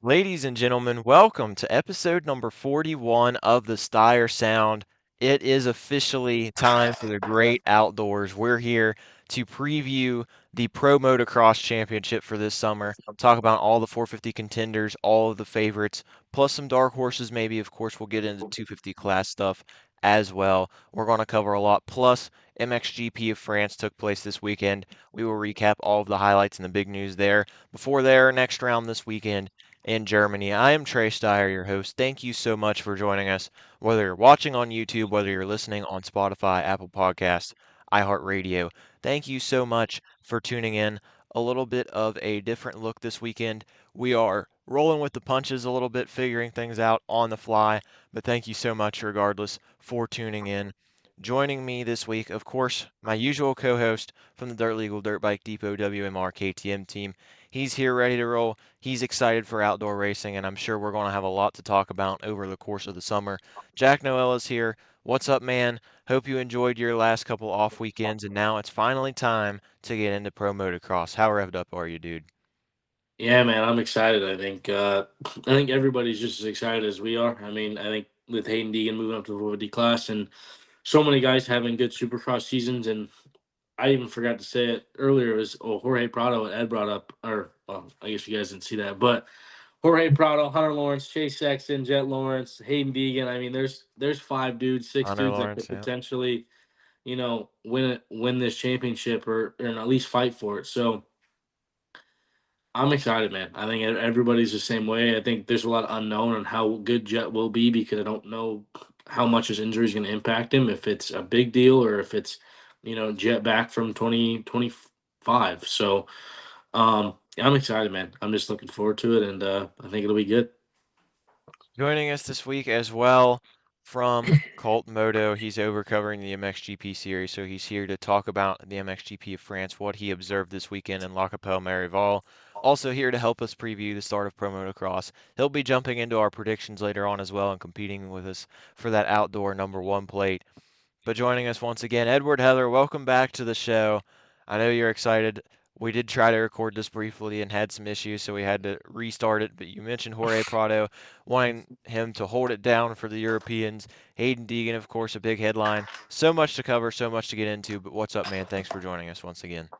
Ladies and gentlemen, welcome to episode number 41 of the Stire Sound. It is officially time for the great outdoors. We're here to preview the Pro Motocross Championship for this summer, talk about all the 450 contenders, all of the favorites, plus some dark horses maybe. Of course, we'll get into 250 class stuff as well. We're going to cover a lot. Plus, MXGP of France took place this weekend. We will recap all of the highlights and the big news there before their next round this weekend in Germany. I am Trey Stire, your host. Thank you so much for joining us, whether you're watching on YouTube, whether you're listening on Spotify, Apple Podcasts, iHeartRadio. Thank you so much for tuning in. A little bit of a different look this weekend. We are rolling with the punches a little bit, figuring things out on the fly, but thank you so much, regardless, for tuning in. Joining me this week, of course, my usual co host from the Dirt Legal Dirt Bike Depot WMR KTM team. He's here ready to roll. He's excited for outdoor racing, and I'm sure we're going to have a lot to talk about over the course of the summer. Jack Noel is here. What's up, man? Hope you enjoyed your last couple off weekends, and now it's finally time to get into pro motocross. How revved up are you, dude? Yeah, man, I'm excited. I think everybody's just as excited as we are. I think with Hayden Deegan moving up to the 450 class and so many guys having good Supercross seasons, and I even forgot to say it earlier. It was Jorge Prado and Ed brought up, or well, I guess you guys didn't see that, but Jorge Prado, Hunter Lawrence, Chase Sexton, Jet Lawrence, Hayden Deegan. I mean, there's five dudes, six Hunter dudes that Lawrence, could yeah. potentially, win this championship or at least fight for it. So I'm excited, man. I think everybody's the same way. I think there's a lot of unknown on how good Jet will be because I don't know how much his injury is going to impact him. If it's a big deal or if it's, Jet back from 2025. So, yeah, I'm excited, man. I'm just looking forward to it, and I think it'll be good. Joining us this week as well from Colt Moto. He's over covering the MXGP series, so he's here to talk about the MXGP of France, what he observed this weekend in La Capelle Marival. Also here to help us preview the start of Pro Motocross. He'll be jumping into our predictions later on as well and competing with us for that outdoor number one plate. But joining us once again, Edward Heather, welcome back to the show. I know you're excited. We did try to record this briefly and had some issues, so we had to restart it. But you mentioned Jorge Prado, wanting him to hold it down for the Europeans. Hayden Deegan, of course, a big headline. So much to cover, so much to get into. But what's up, man? Thanks for joining us once again.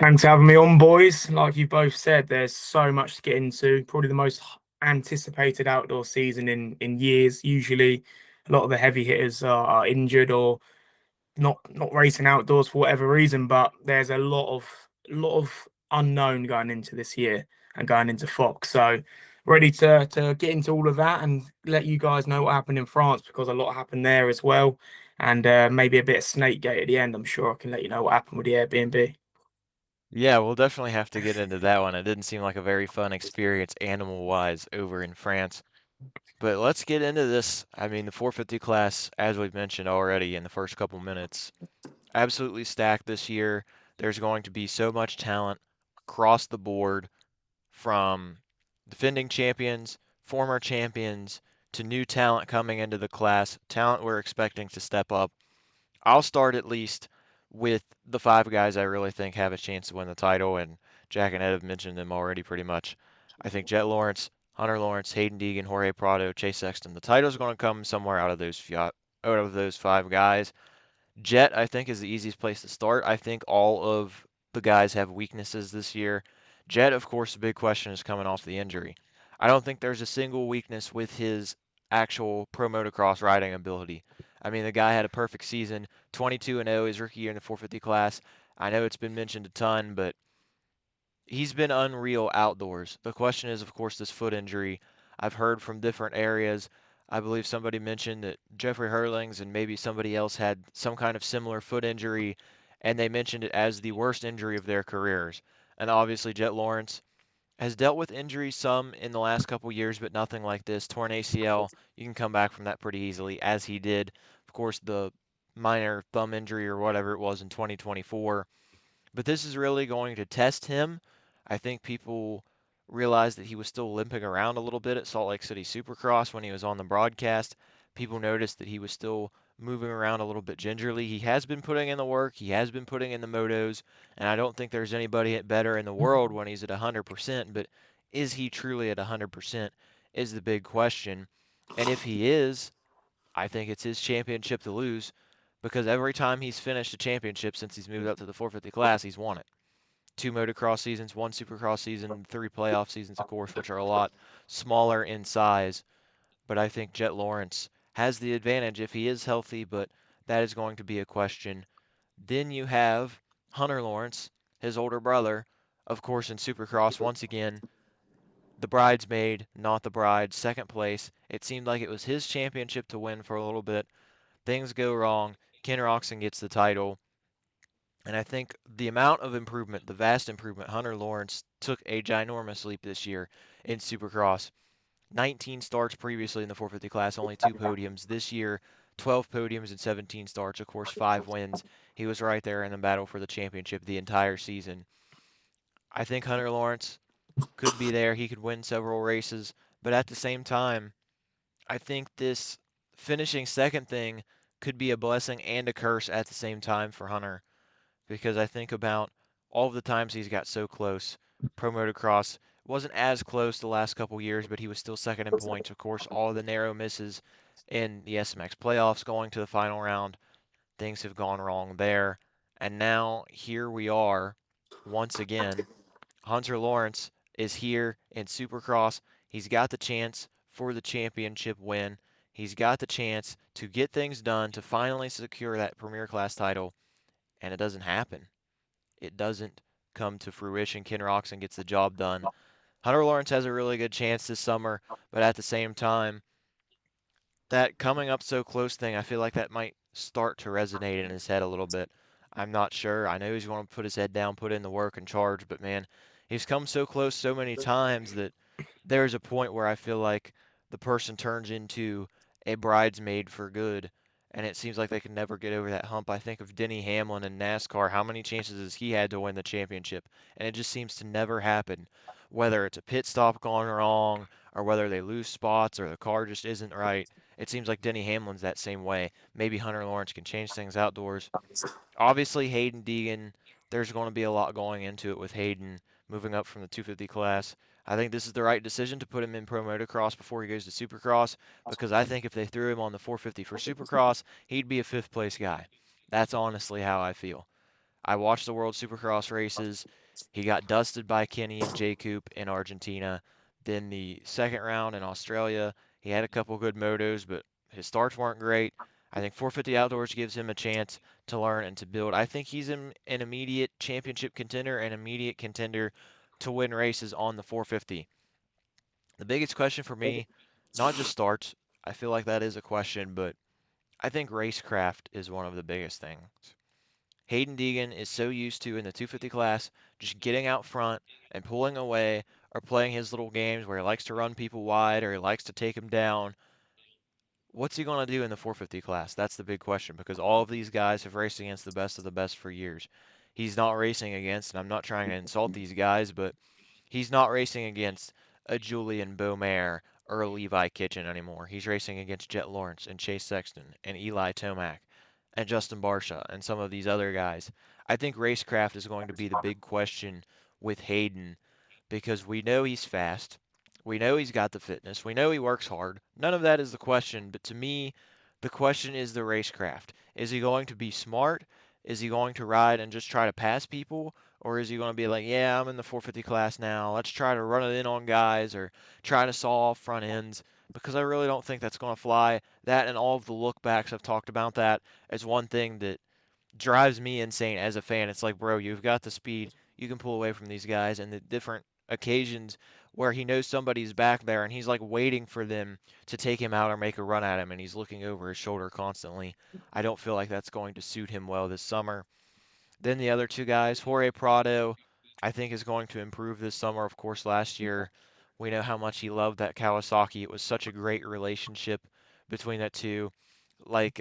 Thanks for having me on, boys. Like you both said, there's so much to get into. Probably the most anticipated outdoor season in years. Usually, a lot of the heavy hitters are injured or not racing outdoors for whatever reason. But there's a lot of unknown going into this year and going into Fox. So ready to get into all of that and let you guys know what happened in France because a lot happened there as well. And maybe a bit of snake gate at the end. I'm sure I can let you know what happened with the Airbnb. Yeah, we'll definitely have to get into that one. It didn't seem like a very fun experience animal-wise over in France. But let's get into this. I mean, the 450 class, as we've mentioned already in the first couple minutes, absolutely stacked this year. There's going to be so much talent across the board from defending champions, former champions, to new talent coming into the class, talent we're expecting to step up. I'll start at least with the five guys I really think have a chance to win the title, and Jack and Ed have mentioned them already pretty much. I think Jet Lawrence, Hunter Lawrence, Hayden Deegan, Jorge Prado, Chase Sexton. The title's going to come somewhere out of those five guys. Jet, I think, is the easiest place to start. I think all of the guys have weaknesses this year. Jet, of course, the big question is coming off the injury. I don't think there's a single weakness with his actual pro motocross riding ability. I mean, the guy had a perfect season, 22 and 0 his rookie year in the 450 class. I know it's been mentioned a ton, but he's been unreal outdoors. The question is, of course, this foot injury. I've heard from different areas. I believe somebody mentioned that Jeffrey Hurlings and maybe somebody else had some kind of similar foot injury, and they mentioned it as the worst injury of their careers. And obviously, Jet Lawrence has dealt with injuries some in the last couple years, but nothing like this. Torn ACL, you can come back from that pretty easily, as he did. Of course, the minor thumb injury or whatever it was in 2024. But this is really going to test him. I think people realized that he was still limping around a little bit at Salt Lake City Supercross when he was on the broadcast. People noticed that he was still moving around a little bit gingerly. He has been putting in the work, he has been putting in the motos, and I don't think there's anybody better in the world when he's at 100%. But is he truly at 100% is the big question. And if he is, I think it's his championship to lose because every time he's finished a championship since he's moved up to the 450 class, he's won it. Two motocross seasons, one supercross season, three playoff seasons, of course, which are a lot smaller in size. But I think Jet Lawrence has the advantage if he is healthy, but that is going to be a question. Then you have Hunter Lawrence, his older brother, of course, in Supercross, once again, the bridesmaid, not the bride, second place. It seemed like it was his championship to win for a little bit. Things go wrong. Ken Roxon gets the title. And I think the amount of improvement, the vast improvement, Hunter Lawrence took a ginormous leap this year in Supercross. 19 starts previously in the 450 class, only two podiums. This year, 12 podiums and 17 starts, of course, five wins. He was right there in the battle for the championship the entire season. I think Hunter Lawrence could be there. He could win several races, but at the same time, I think this finishing second thing could be a blessing and a curse at the same time for Hunter because I think about all of the times he's got so close. Pro Motocross wasn't as close the last couple years, but he was still second in points. Of course, all the narrow misses in the SMX playoffs going to the final round, things have gone wrong there. And now here we are once again. Hunter Lawrence is here in Supercross. He's got the chance for the championship win. He's got the chance to get things done to finally secure that Premier Class title, and it doesn't happen. It doesn't come to fruition. Ken Roxon gets the job done. Hunter Lawrence has a really good chance this summer, but at the same time, that coming up so close thing, I feel like that might start to resonate in his head a little bit. I'm not sure. I know he's going to put his head down, put in the work and charge, but man, he's come so close so many times that there's a point where I feel like the person turns into a bridesmaid for good, and it seems like they can never get over that hump. I think of Denny Hamlin in NASCAR. How many chances has he had to win the championship? And it just seems to never happen. Whether it's a pit stop gone wrong, or whether they lose spots, or the car just isn't right, it seems like Denny Hamlin's that same way. Maybe Hunter Lawrence can change things outdoors. Obviously, Hayden Deegan, there's going to be a lot going into it with Hayden moving up from the 250 class. I think this is the right decision to put him in pro motocross before he goes to supercross because I think if they threw him on the 450 for supercross, he'd be a fifth place guy. That's honestly how I feel. I watched the World Supercross races. He got dusted by Kenny and Jacob in Argentina. Then the second round in Australia, he had a couple good motos, but his starts weren't great. I think 450 Outdoors gives him a chance to learn and to build. I think he's an immediate championship contender and immediate contender to win races on the 450. The biggest question for me, not just starts, I feel like that is a question, but I think racecraft is one of the biggest things. Hayden Deegan is so used to in the 250 class just getting out front and pulling away or playing his little games where he likes to run people wide or he likes to take them down. What's he going to do in the 450 class? That's the big question because all of these guys have raced against the best of the best for years. He's not racing against, and I'm not trying to insult these guys, but he's not racing against a Julian Beaumaire or a Levi Kitchen anymore. He's racing against Jet Lawrence and Chase Sexton and Eli Tomac and Justin Barsha and some of these other guys. I think racecraft is going to be the big question with Hayden because we know he's fast. We know he's got the fitness. We know he works hard. None of that is the question, but to me, the question is the racecraft. Is he going to be smart? Is he going to ride and just try to pass people? Or is he going to be like, yeah, I'm in the 450 class now. Let's try to run it in on guys or try to saw off front ends? Because I really don't think that's going to fly. That and all of the look backs I've talked about that as one thing that drives me insane as a fan. It's like, bro, you've got the speed. You can pull away from these guys, and the different occasions where he knows somebody's back there and he's like waiting for them to take him out or make a run at him, and he's looking over his shoulder constantly. I don't feel like that's going to suit him well this summer. Then the other two guys, Jorge Prado, I think is going to improve this summer. Of course, last year we know how much he loved that Kawasaki. It was such a great relationship between that two. Like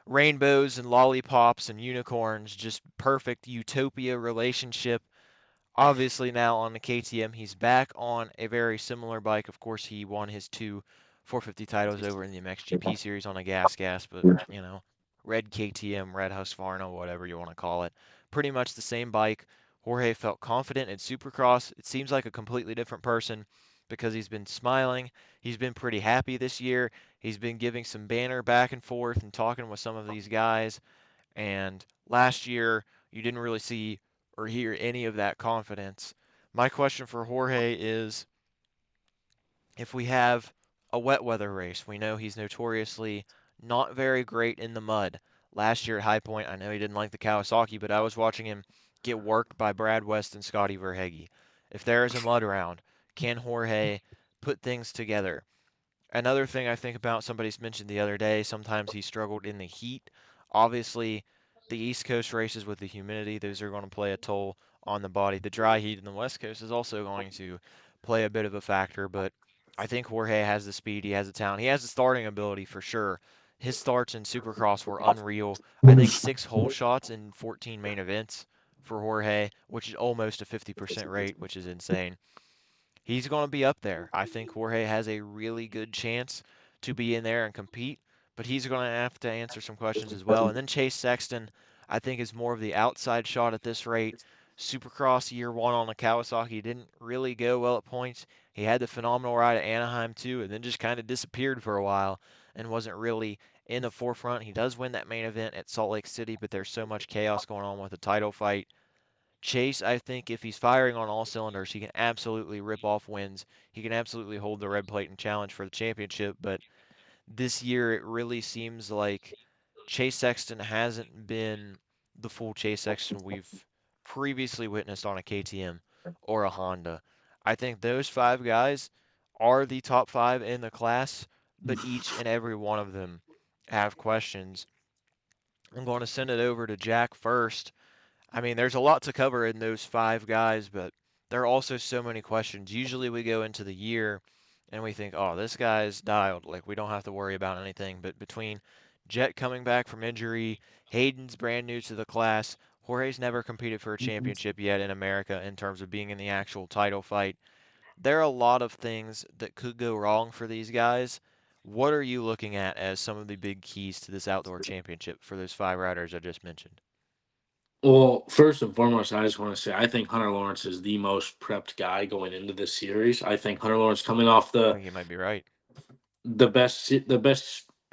rainbows and lollipops and unicorns, just perfect utopia relationship. Obviously, now on the KTM, he's back on a very similar bike. Of course, he won his two 450 titles over in the MXGP series on a gas, but you know, red KTM, red Husqvarna, whatever you want to call it. Pretty much the same bike Jorge felt confident in Supercross. It seems like a completely different person because he's been smiling. He's been pretty happy this year. He's been giving some banner back and forth and talking with some of these guys. And last year, you didn't really see or hear any of that confidence. My question for Jorge is, if we have a wet weather race, we know he's notoriously not very great in the mud. Last year at High Point, I know he didn't like the Kawasaki, but I was watching him get worked by Brad West and Scotty Verhege. If there is a mud round, can Jorge put things together? Another thing I think about, somebody's mentioned the other day, sometimes he struggled in the heat. Obviously, the East Coast races with the humidity, those are going to play a toll on the body. The dry heat in the West Coast is also going to play a bit of a factor, but I think Jorge has the speed, he has the talent, he has the starting ability for sure. His starts in Supercross were unreal. I think 6 hole shots in 14 main events for Jorge, which is almost a 50% rate, which is insane. He's going to be up there. I think Jorge has a really good chance to be in there and compete, but he's going to have to answer some questions as well. And then Chase Sexton, I think, is more of the outside shot at this rate. Supercross year one on a Kawasaki didn't really go well at points. He had the phenomenal ride at Anaheim too, and then just kind of disappeared for a while and wasn't really in the forefront. He does win that main event at Salt Lake City, but there's so much chaos going on with the title fight. Chase, I think if he's firing on all cylinders, he can absolutely rip off wins. He can absolutely hold the red plate and challenge for the championship. But this year, it really seems like Chase Sexton hasn't been the full Chase Sexton we've previously witnessed on a KTM or a Honda. I think those 5 guys are the top 5 in the class, but each and every one of them have questions. I'm going to send it over to Jack first. I mean, there's a lot to cover in those 5 guys, but there are also so many questions. Usually we go into the year and we think, oh, this guy's dialed. Like, we don't have to worry about anything. But between Jet coming back from injury, Hayden's brand new to the class, Jorge's never competed for a championship yet in America in terms of being in the actual title fight. There are a lot of things that could go wrong for these guys. What are you looking at as some of the big keys to this outdoor championship for those 5 riders I just mentioned? Well, first and foremost, I just want to say I think Hunter Lawrence is the most prepped guy going into this series. I think Hunter Lawrence coming off I think you might be right. the best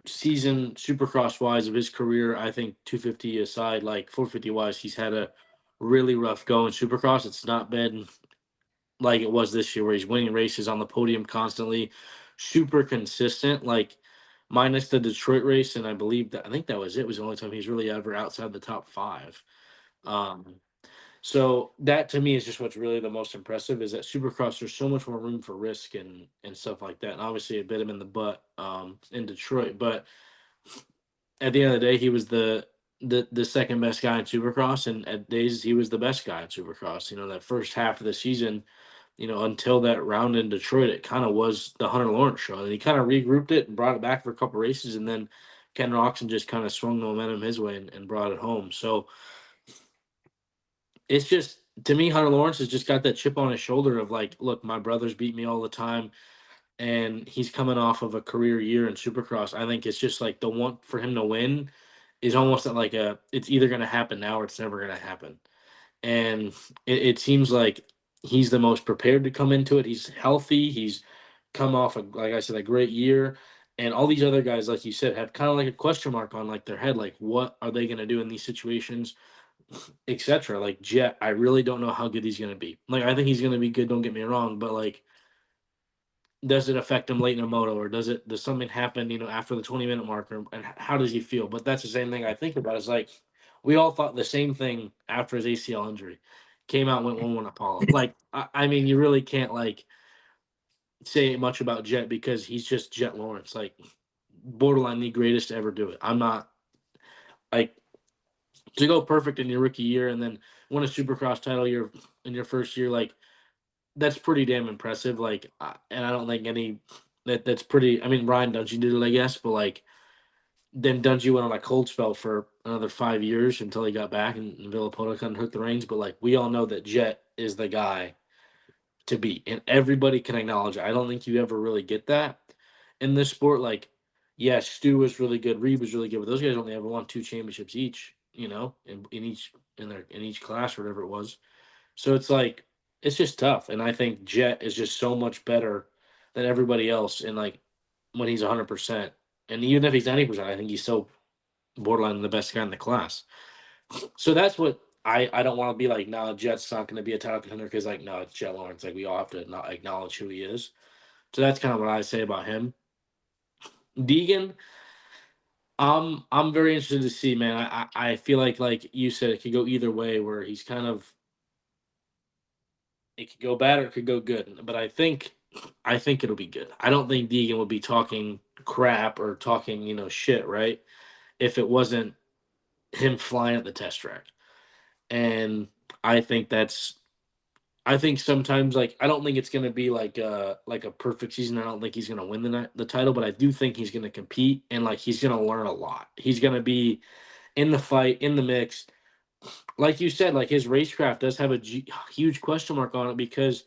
season Supercross wise of his career. I think 250 aside, like 450 wise, he's had a really rough go in Supercross. It's not been like it was this year, where he's winning races on the podium constantly, super consistent. Like minus the Detroit race, and I think that was it. Was the only time he's really ever outside the top 5. Um, so that to me is just what's really the most impressive is that Supercross there's so much more room for risk and stuff like that. And obviously it bit him in the butt in Detroit, but at the end of the day, he was the second best guy in Supercross, and at days he was the best guy in Supercross. You know, that first half of the season, you know, until that round in Detroit, it kind of was the Hunter Lawrence show. And he kind of regrouped it and brought it back for a couple races, and then Ken Roxon just kind of swung the momentum his way and brought it home. So it's just to me, Hunter Lawrence has just got that chip on his shoulder of like, look, my brothers beat me all the time, and he's coming off of a career year in Supercross. I think it's just like the one for him to win is almost like a it's either going to happen now or it's never going to happen. And it seems like he's the most prepared to come into it. He's healthy. He's come off like I said, a great year. And all these other guys, like you said, have kind of like a question mark on like their head, like what are they going to do in these situations? Etc. Like Jet, I really don't know how good he's going to be. Like I think he's going to be good. Don't get me wrong, but like, does it affect him late in a moto, or does something happen? You know, after the 20-minute marker, and how does he feel? But that's the same thing I think about. Is like we all thought the same thing after his ACL injury. Came out went 1-1 Apollo. Like I mean, you really can't like say much about Jet because he's just Jet Lawrence, like borderline the greatest to ever do it. I'm not like to go perfect in your rookie year and then win a Supercross title year in your first year, like that's pretty damn impressive. Like, and I don't think that's pretty. I mean, Ryan Dungey did it, I guess, but like then Dungey went on a cold spell for another 5 years until he got back and Villapoto kind of took the reins. But like we all know that Jet is the guy to beat, and everybody can acknowledge it. I don't think you ever really get that in this sport. Like, yeah, Stu was really good, Reed was really good, but those guys only ever won 2 championships each. You know, in each class or whatever it was. So it's like it's just tough. And I think Jet is just so much better than everybody else. And like when he's 100%, and even if he's 90%, I think he's still borderline the best guy in the class. So that's what I don't want to be like. No, Jet's not going to be a title contender because like no, it's Jet Lawrence. Like we all have to not acknowledge who he is. So that's kind of what I say about him. Deegan, I'm very interested to see, man. I feel like you said, it could go either way. Where he's kind of it could go bad or it could go good. But I think it'll be good. I don't think Deegan would be talking crap or talking shit, right? If it wasn't him flying at the test track. And I think that's I think sometimes like I don't think it's gonna be like a perfect season. I don't think he's gonna win the title, but I do think he's gonna compete and like he's gonna learn a lot. He's gonna be in the fight, in the mix. Like you said, like his racecraft does have a huge question mark on it because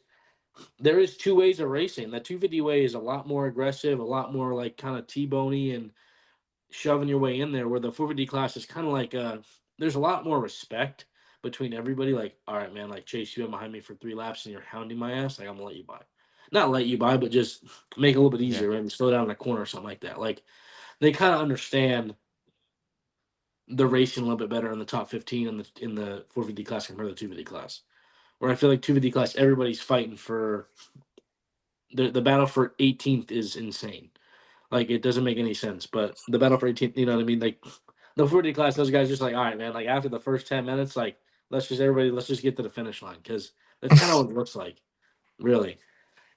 there is two ways of racing. The 250 way is a lot more aggressive, a lot more like kind of T-bony and shoving your way in there, where the 450 class is kind of like there's a lot more respect between everybody. Like, all right, man, like Chase, you been behind me for 3 laps and you're hounding my ass. Like, I'm gonna let you by. Not let you by, but just make it a little bit Yeah. easier and slow down in a corner or something like that. Like, they kind of understand the racing a little bit better in the top 15 in the 450 class compared to the 250 class. Where I feel like 250 class, everybody's fighting for the battle for 18th is insane. Like it doesn't make any sense. But the battle for 18th, you know what I mean? Like the 40 class, those guys just like, all right, man. Like after the first 10 minutes, like let's just get to the finish line because that's kind of what it looks like, really.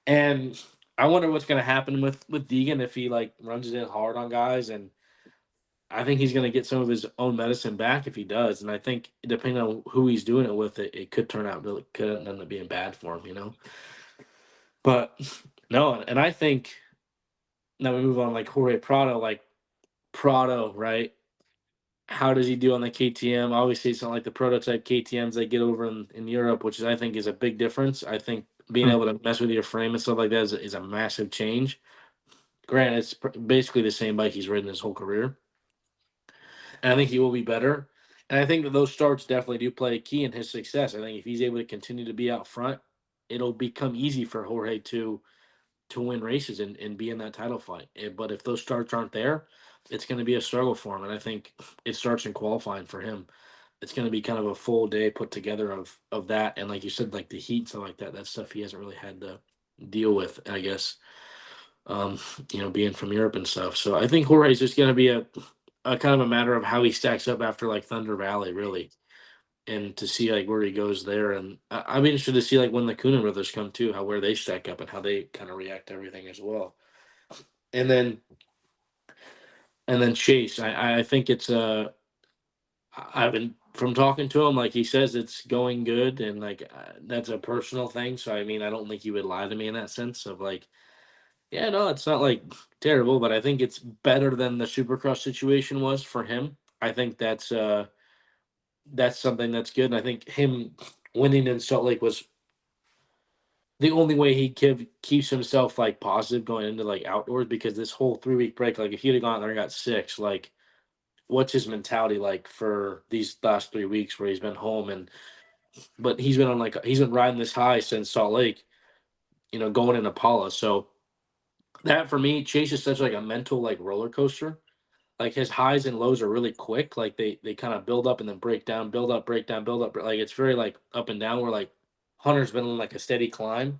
And I wonder what's gonna happen with Deegan if he like runs it in hard on guys, and I think he's gonna get some of his own medicine back if he does. And I think depending on who he's doing it with, it could turn out really could end up being bad for him. But no, and I think now we move on like Jorge Prado, like Prado, right? How does he do on the KTM? Obviously, it's not like the prototype KTM's they get over in Europe, which is I think is a big difference. I think being able to mess with your frame and stuff like that is a massive change. Granted, it's basically the same bike he's ridden his whole career, and I think he will be better. And I think that those starts definitely do play a key in his success. I think if he's able to continue to be out front, it'll become easy for Jorge to win races and be in that title fight. But if those starts aren't there, it's going to be a struggle for him. And I think it starts in qualifying for him. It's going to be kind of a full day put together of that. And like you said, like the heat and stuff like that, that's stuff he hasn't really had to deal with, I guess, being from Europe and stuff. So I think Jorge's just going to be a kind of a matter of how he stacks up after like Thunder Valley, really. And to see like where he goes there, and I'd be interested to see like when the Coenen brothers come too, where they stack up and how they kind of react to everything as well. And then Chase, I think it's I've been from talking to him, like he says it's going good, and like that's a personal thing. So I mean, I don't think he would lie to me in that sense of like, yeah, no, it's not like terrible, but I think it's better than the Supercross situation was for him. I think that's something that's good. And I think him winning in Salt Lake was the only way he keeps himself like positive going into like outdoors, because this whole 3 week break, like if he'd have gone there and got 6, like what's his mentality like for these last 3 weeks where he's been home, and but he's been riding this high since Salt Lake, going in Impala. So that for me, Chase is such like a mental like roller coaster. Like his highs and lows are really quick. Like they kind of build up and then break down, build up, break down, build up. Like it's very like up and down. Where like Hunter's been on like a steady climb.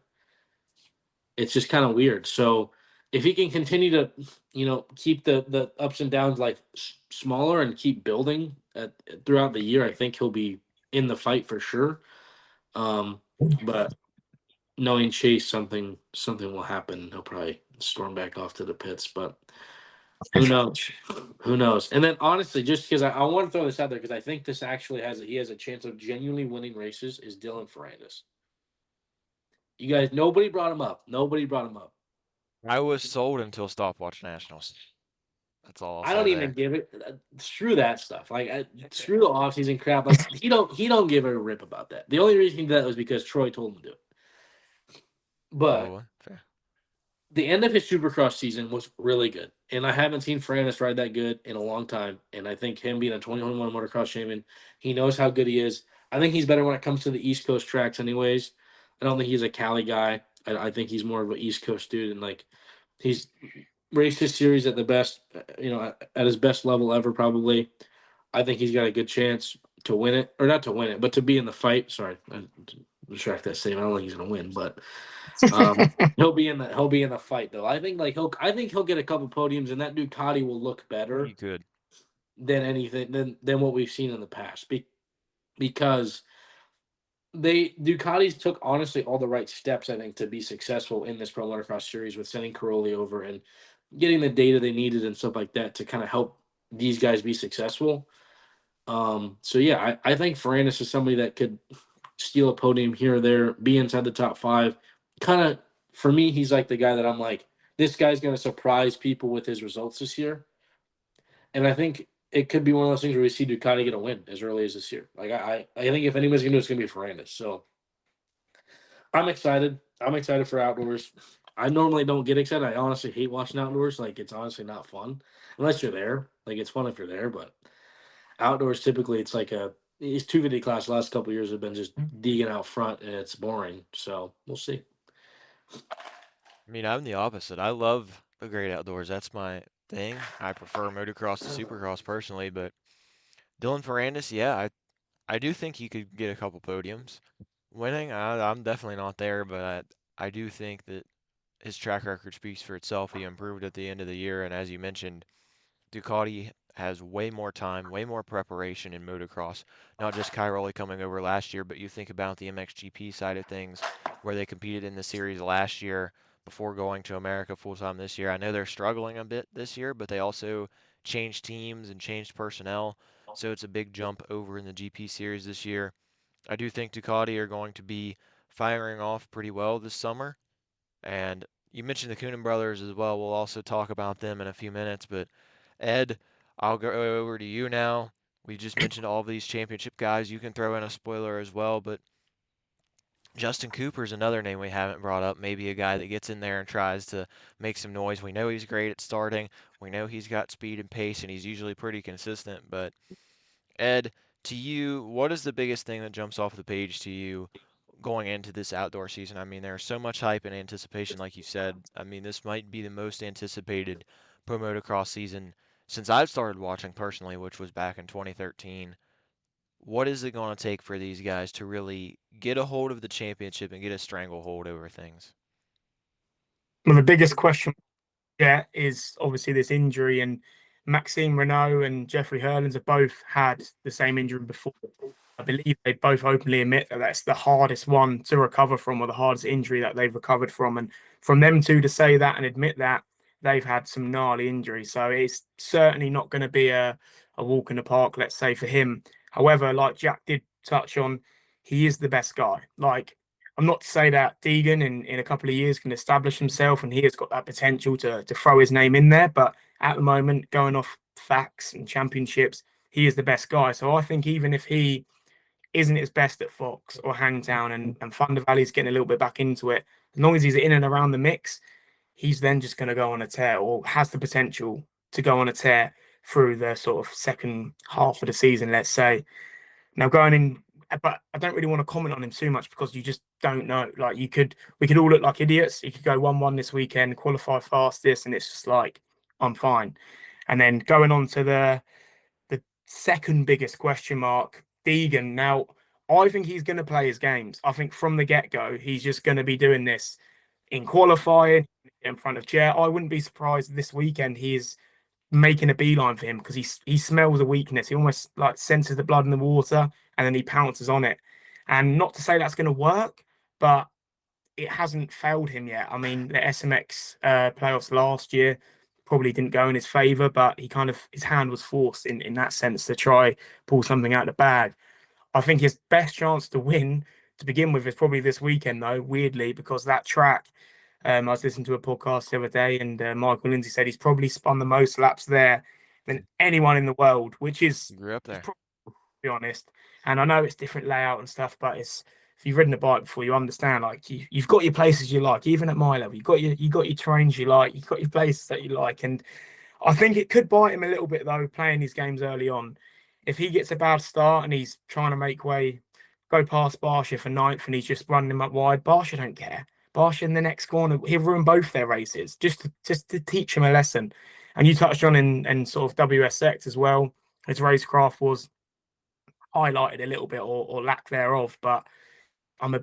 It's just kind of weird. So if he can continue to, keep the ups and downs like smaller and keep building throughout the year, I think he'll be in the fight for sure. But knowing Chase, something will happen. He'll probably storm back off to the pits, but who knows? Who knows? And then honestly, just because I want to throw this out there because I think this actually he has a chance of genuinely winning races is Dylan Ferrandis. You guys, nobody brought him up. Nobody brought him up. I was sold until Stopwatch Nationals. That's all I'll I say don't even there. give it. Screw that stuff. Like screw the offseason crap. Like he don't give a rip about that. The only reason he did that was because Troy told him to do it. But Probably. Fair. the end of his Supercross season was really good, and I haven't seen Ferrandis ride that good in a long time. And I think him being a 2021 Motocross champion, he knows how good he is. I think he's better when it comes to the East Coast tracks, anyways. I don't think he's a Cali guy. I think he's more of an East Coast dude, and like he's raced his series at the best, at his best level ever, probably. I think he's got a good chance to win it, or not to win it, but to be in the fight. Sorry, I retract that statement. I don't think he's gonna win, but he'll be in the fight though. I think he'll get a couple podiums, and that Ducati will look better You could. than anything than what we've seen in the past. Because Ducatis took honestly all the right steps, I think, to be successful in this Pro Motocross series with sending Caroli over and getting the data they needed and stuff like that to kind of help these guys be successful. So yeah, I think Ferrandis is somebody that could steal a podium here or there, be inside the top 5. Kind of for me, he's like the guy that I'm like, this guy's going to surprise people with his results this year. And I think it could be one of those things where we see Ducati get a win as early as this year. Like I think if anybody's gonna do it, it's gonna be Ferrandis. So I'm excited. I'm excited for outdoors. I normally don't get excited. I honestly hate watching outdoors. Like it's honestly not fun unless you're there. Like it's fun if you're there, but outdoors typically it's like it's 250 class. The last couple of years have been just digging out front and it's boring. So we'll see. I mean, I'm the opposite. I love the great outdoors. That's my thing. I prefer motocross to supercross personally, but Dylan Ferrandis, yeah, I do think he could get a couple podiums. Winning, I'm definitely not there, but I do think that his track record speaks for itself. He improved at the end of the year, and as you mentioned, Ducati has way more time, way more preparation in motocross. Not just Cairoli coming over last year, but you think about the MXGP side of things, where they competed in the series last year before going to America full time this year. I know they're struggling a bit this year, but they also changed teams and changed personnel, so it's a big jump over in the GP series this year. I do think Ducati are going to be firing off pretty well this summer. And you mentioned the Coenen brothers as well. We'll also talk about them in a few minutes. But Ed, I'll go over to you now. We just mentioned all of these championship guys. You can throw in a spoiler as well. But Justin Cooper's another name we haven't brought up. Maybe a guy that gets in there and tries to make some noise. We know he's great at starting. We know he's got speed and pace, and he's usually pretty consistent. But Ed, to you, what is the biggest thing that jumps off the page to you going into this outdoor season? I mean, there's so much hype and anticipation, like you said. I mean, this might be the most anticipated pro motocross season since I've started watching personally, which was back in 2013. What is it going to take for these guys to really get a hold of the championship and get a stranglehold over things? Well, the biggest question, yeah, is obviously this injury, and Maxime Renault and Jeffrey Herlings have both had the same injury before. I believe they both openly admit that that's the hardest one to recover from, or the hardest injury that they've recovered from. And from them two to say that and admit that, they've had some gnarly injuries. So it's certainly not going to be a walk in the park, let's say, for him. However, like Jack did touch on, he is the best guy. Like, I'm not to say that Deegan in a couple of years can establish himself and he has got that potential to throw his name in there. But at the moment, going off facts and championships, he is the best guy. So I think even if he isn't his best at Fox or Hangtown and Thunder Valley's getting a little bit back into it, as long as he's in and around the mix, he's then just going to go on a tear, or has the potential to go on a tear through the sort of second half of the season, let's say. Now going in, but I don't really want to comment on him too much because you just don't know. Like we could all look like idiots. He could go 1-1 this weekend, qualify fastest, and it's just like, I'm fine. And then going on to the second biggest question mark, Deegan. Now, I think he's going to play his games. I think from the get-go, he's just going to be doing this in qualifying in front of Jet. I wouldn't be surprised this weekend he is making a beeline for him because he smells a weakness. He almost like senses the blood in the water and then he pounces on it. And not to say that's going to work, but it hasn't failed him yet. I mean, the SMX playoffs last year probably didn't go in his favour, but he kind of his hand was forced in that sense to try pull something out of the bag. I think his best chance to win to begin with is probably this weekend, though, weirdly, because that track. I was listening to a podcast the other day, and Michael Lindsay said he's probably spun the most laps there than anyone in the world, which is, You grew up there. probably, to be honest. And I know it's different layout and stuff, but it's if you've ridden a bike before, you understand. Like you've got your places you like, even at my level. You got your terrains you like, you've got your places that you like, and I think it could bite him a little bit though, playing these games early on. If he gets a bad start and he's trying to make way go past Barsha for ninth and he's just running him up wide. Barsha don't care. Barsha in the next corner, he'll ruin both their races just to teach him a lesson. And you touched on in sort of WSX as well. His racecraft was highlighted a little bit or lack thereof, but I'm a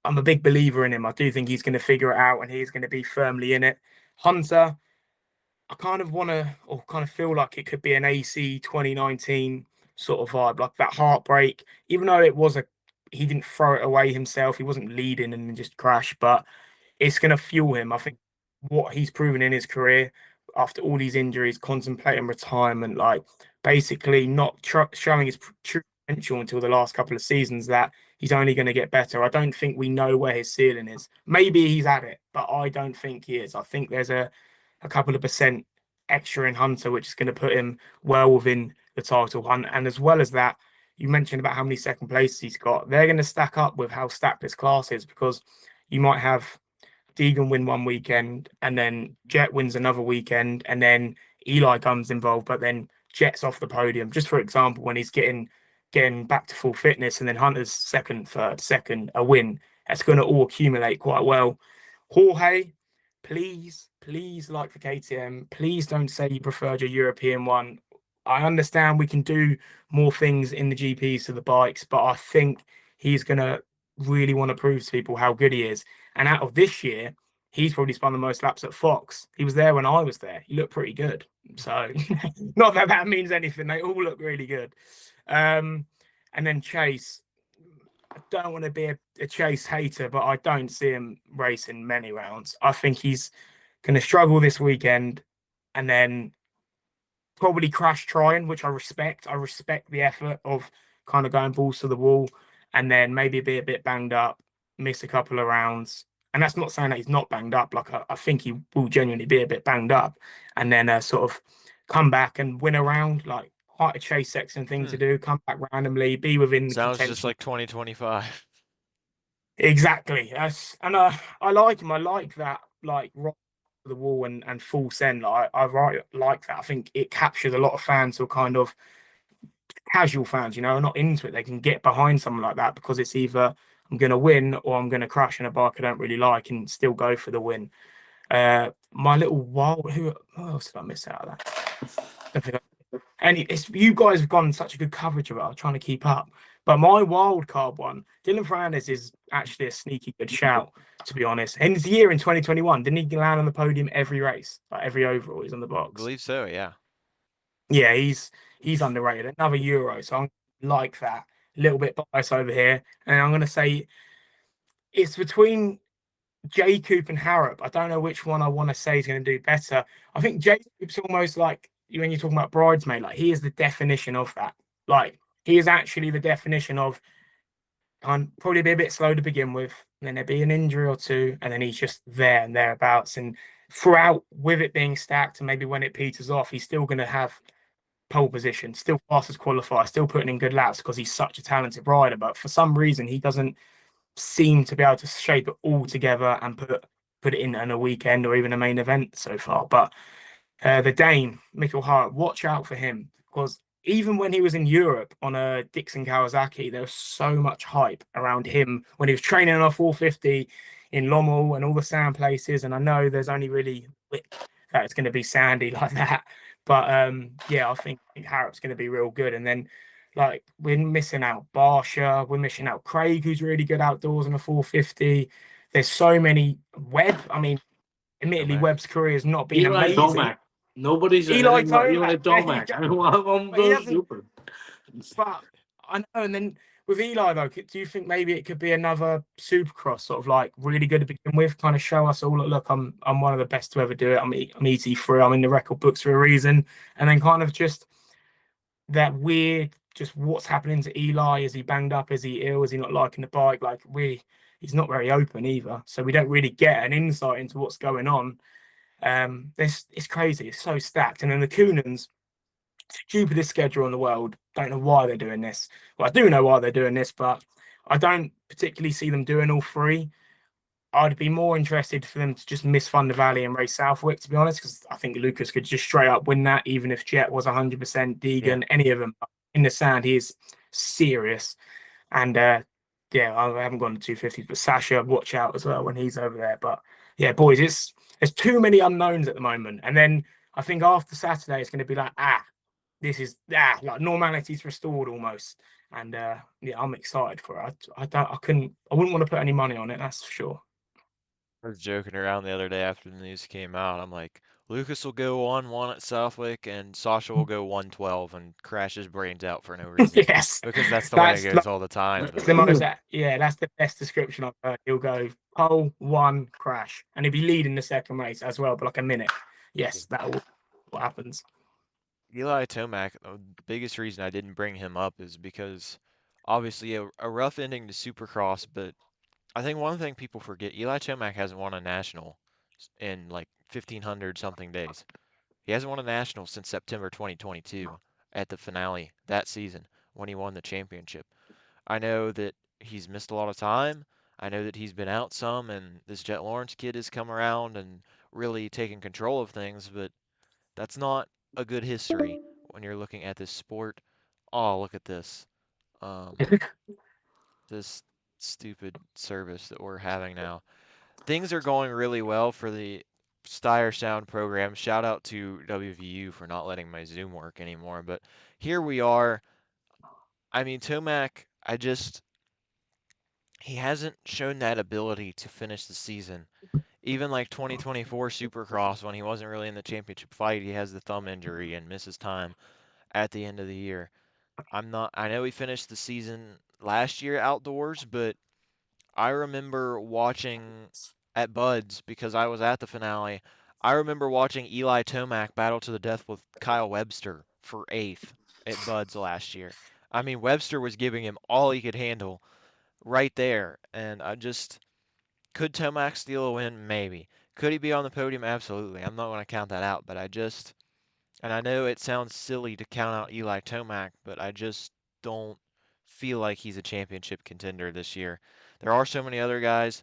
I'm a big believer in him. I do think he's going to figure it out and he's going to be firmly in it. Hunter, I kind of want to, or kind of feel like it could be an AC 2019 sort of vibe, like that heartbreak. Even though he didn't throw it away himself, he wasn't leading and just crashed, but it's going to fuel him. I think what he's proven in his career after all these injuries, contemplating retirement, like basically not showing his true potential until the last couple of seasons, that he's only going to get better. I don't think we know where his ceiling is. Maybe he's at it, but I don't think he is. I think there's a couple of percent extra in Hunter, which is going to put him well within the title hunt. And as well as that, you mentioned about how many second places he's got. They're going to stack up with how stacked this class is, because you might have Deegan win one weekend and then Jet wins another weekend and then Eli comes involved, but then Jet's off the podium. Just for example, when he's getting back to full fitness, and then Hunter's second, third, second, a win. That's going to all accumulate quite well. Jorge, please, like for KTM, please don't say you preferred your European one. I understand we can do more things in the GPs to the bikes, but I think he's going to really want to prove to people how good he is. And out of this year, he's probably spun the most laps at Fox. He was there when I was there. He looked pretty good. So not that that means anything. They all look really good. And then Chase, I don't want to be a Chase hater, but I don't see him racing many rounds. I think he's going to struggle this weekend and then probably crash trying, which I respect. I respect the effort of kind of going balls to the wall and then maybe be a bit banged up, miss a couple of rounds. And that's not saying that he's not banged up. Like, I think he will genuinely be a bit banged up and then sort of come back and win a round. Like, quite a Chase section thing to do. Come back randomly, be within the Sounds contention. just like 2025. Exactly. And I like him. I like that, like, rock to the wall and full send. Like, I like that. I think it captures a lot of fans who are kind of casual fans, are not into it. They can get behind something like that because it's either I'm going to win or I'm going to crash in a bike I don't really like and still go for the win. My little wild, who else did I miss out of that? And you guys have gone such a good coverage of it. I'm trying to keep up. But my wild card one, Dylan Fernandez is actually a sneaky good shout, to be honest. In his year in 2021, didn't he land on the podium every race? Like every overall, he's on the box. I believe so, yeah. Yeah, he's underrated. Another Euro, so I'm like that. A little bit biased over here. And I'm going to say it's between J Coop and Harrop. I don't know which one I want to say is going to do better. I think J Coop's almost like, when you're talking about bridesmaid, like he is the definition of that. Like he is actually the definition of probably be a bit slow to begin with, and then there'd be an injury or two, and then he's just there and thereabouts. And throughout, with it being stacked, and maybe when it peters off, he's still going to have pole position, still fastest qualifier, still putting in good laps because he's such a talented rider. But for some reason, he doesn't seem to be able to shape it all together and put it in a weekend or even a main event so far. But the Dane, Mikkel Hart, watch out for him, because even when he was in Europe on a Dixon Kawasaki, there was so much hype around him when he was training on a 450 in Lommel and all the sand places. And I know there's only really that it's going to be sandy like that. But yeah, I think Harrop's going to be real good. And then, like, we're missing out Barsha, we're missing out Craig, who's really good outdoors on a 450. There's so many. Webb, I mean, admittedly, Webb's career has not been Eli amazing. Tomac. Nobody's Eli Tomac. I mean, one of those super. But I know, and then with Eli though, do you think maybe it could be another Supercross, sort of like really good to begin with, kind of show us all, look, I'm one of the best to ever do it. I'm ET3. I'm in the record books for a reason, and then kind of just that weird, just what's happening to Eli? Is he banged up? Is he ill? Is he not liking the bike? Like he's not very open either, so we don't really get an insight into what's going on. It's crazy. It's so stacked, and then the Coenens, stupidest schedule in the world. Don't know why they're doing this. Well, I do know why they're doing this, but I don't particularly see them doing all three. I'd be more interested for them to just miss Thunder Valley and race Southwick, to be honest, because I think Lucas could just straight up win that, even if Jet was 100%, Deegan, any of them. In the sand, he is serious. And yeah, I haven't gone to 250, but Sasha, watch out as well when he's over there. But yeah, boys, there's too many unknowns at the moment. And then I think after Saturday, it's going to be like, this is like normality's restored almost. And yeah, I'm excited for it. I wouldn't want to put any money on it, that's for sure. I was joking around the other day after the news came out. I'm like, Lucas will go 1-1 at Southwick and Sasha will go 112 and crash his brains out for no reason. Yes, Because that's the way it that's goes all the time. that's But the most. Yeah, that's the best description I've heard. He'll go pole one crash, and he'll be leading the second race as well, but like a minute. Yes, that will what happens. Eli Tomac, the biggest reason I didn't bring him up is because obviously a rough ending to Supercross, but I think one thing people forget, Eli Tomac hasn't won a national in like 1,500 something days. He hasn't won a national since September 2022 at the finale that season when he won the championship. I know that he's missed a lot of time. I know that he's been out some, and this Jet Lawrence kid has come around and really taken control of things, but that's not a good history when you're looking at this sport. Oh, look at this. Um, this stupid service that we're having now. Things are going really well for the Stire Sound program. Shout out to WVU for not letting my Zoom work anymore. But here we are. I mean, Tomac, he hasn't shown that ability to finish the season. Even like 2024 Supercross, when he wasn't really in the championship fight, he has the thumb injury and misses time at the end of the year. I know he finished the season last year outdoors, but I remember watching at Bud's because I was at the finale. I remember watching Eli Tomac battle to the death with Kyle Webster for eighth at Bud's last year. I mean, Webster was giving him all he could handle right there, and could Tomac steal a win? Maybe. Could he be on the podium? Absolutely. I'm not going to count that out, but and I know it sounds silly to count out Eli Tomac, but I just don't feel like he's a championship contender this year. There are so many other guys.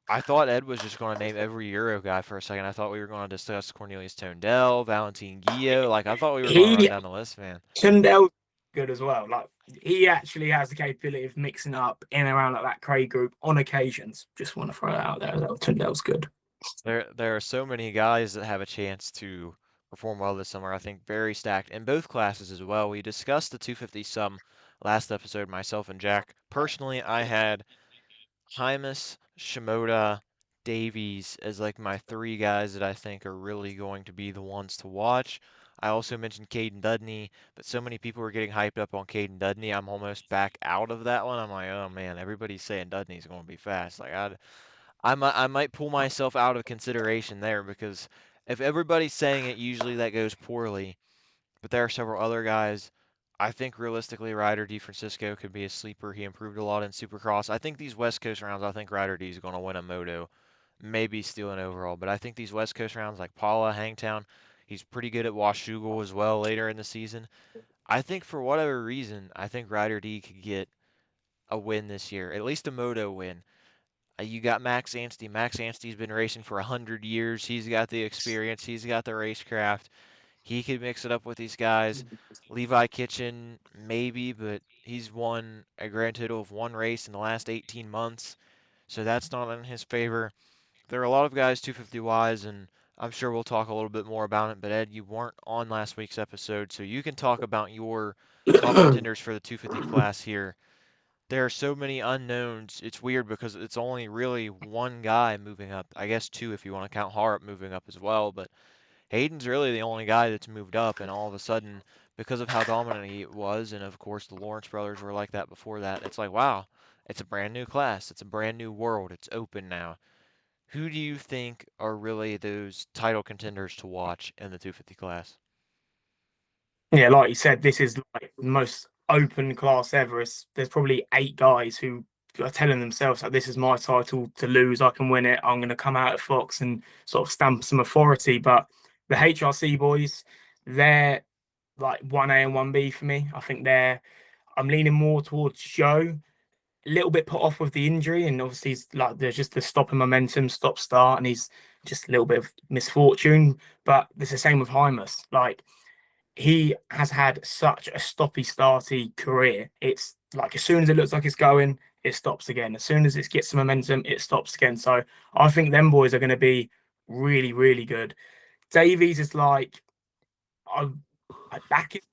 I thought Ed was just going to name every Euro guy for a second. I thought we were going to discuss Cornelius Tondell, Valentin Guillot. Like, I thought we were going to run He down the list, man. Tyndall's good as well. Like he actually has the capability of mixing up in and around like that Craig group on occasions. Just want to throw that out there as well. Tyndall's good. There are so many guys that have a chance to perform well this summer. I think very stacked in both classes as well. We discussed the 250 some last episode, myself and Jack. Personally, I had Hymas, Shimoda, Davies as like my three guys that I think are really going to be the ones to watch. I also mentioned Caden Dudney, but so many people were getting hyped up on Caden Dudney. I'm almost back out of that one. I'm like, oh man, everybody's saying Dudney's going to be fast. Like I might pull myself out of consideration there because if everybody's saying it, usually that goes poorly. But there are several other guys. I think realistically, Ryder D. Francisco could be a sleeper. He improved a lot in Supercross. I think these West Coast rounds, I think Ryder D is going to win a moto, maybe steal an overall. But I think these West Coast rounds, like Paula, Hangtown, he's pretty good at Washougal as well later in the season. I think for whatever reason, I think Ryder D could get a win this year, at least a moto win. You got Max Anstey. Max Anstey's been racing for 100 years. He's got the experience. He's got the racecraft. He could mix it up with these guys. Levi Kitchen, maybe, but he's won a grand total of one race in the last 18 months, so that's not in his favor. There are a lot of guys 250 wise, and I'm sure we'll talk a little bit more about it. But Ed, you weren't on last week's episode, so you can talk about your top contenders for the 250 class here. There are so many unknowns. It's weird because it's only really one guy moving up. I guess two if you want to count Harp moving up as well, but Hayden's really the only guy that's moved up, and all of a sudden, because of how dominant he was, and of course the Lawrence brothers were like that before that, it's like, wow, it's a brand new class. It's a brand new world. It's open now. Who do you think are really those title contenders to watch in the 250 class? Yeah, like you said, this is like the most open class ever. There's probably 8 guys who are telling themselves that this is my title to lose. I can win it. I'm going to come out at Fox and sort of stamp some authority. But the HRC boys, they're like 1A and 1B for me. I think I'm leaning more towards Joe. A little bit put off with the injury, and obviously he's like there's just the stopping momentum, stop start, and he's just a little bit of misfortune. But it's the same with Hymus. Like he has had such a stoppy starty career. It's like as soon as it looks like it's going, it stops again. As soon as it gets some momentum, it stops again. So I think them boys are going to be really, really good. Davies is like, I back it.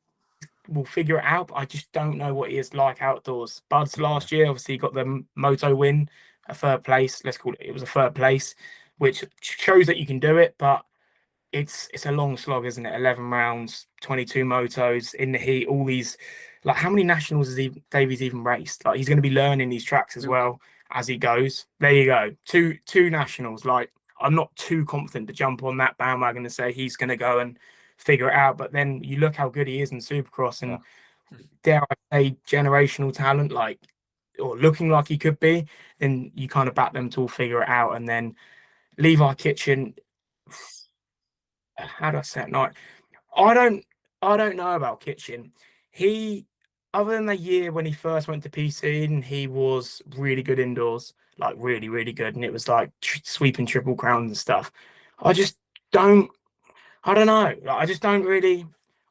We'll figure it out. But I just don't know what he is like outdoors. Buds Yeah. last year, obviously, got the moto win, a third place. Let's call it. It was a third place, which shows that you can do it. But it's a long slog, isn't it? 11 rounds, 22 motos in the heat. All these, like, how many nationals has Davies even raced? Like, he's going to be learning these tracks as well as he goes. There you go, two nationals. Like, I'm not too confident to jump on that bandwagon and say he's going to go and figure it out. But then you look how good he is in Supercross, Yeah. and dare I say, generational talent, like, or looking like he could be. Then you kind of back them to all figure it out, and then Levi Kitchen. How do I say it? Like, I don't I don't know about Kitchen. He, other than the year when he first went to PC and he was really good indoors, like really, really good, and it was like sweeping triple crowns and stuff. I just don't I don't know. Like, I just don't really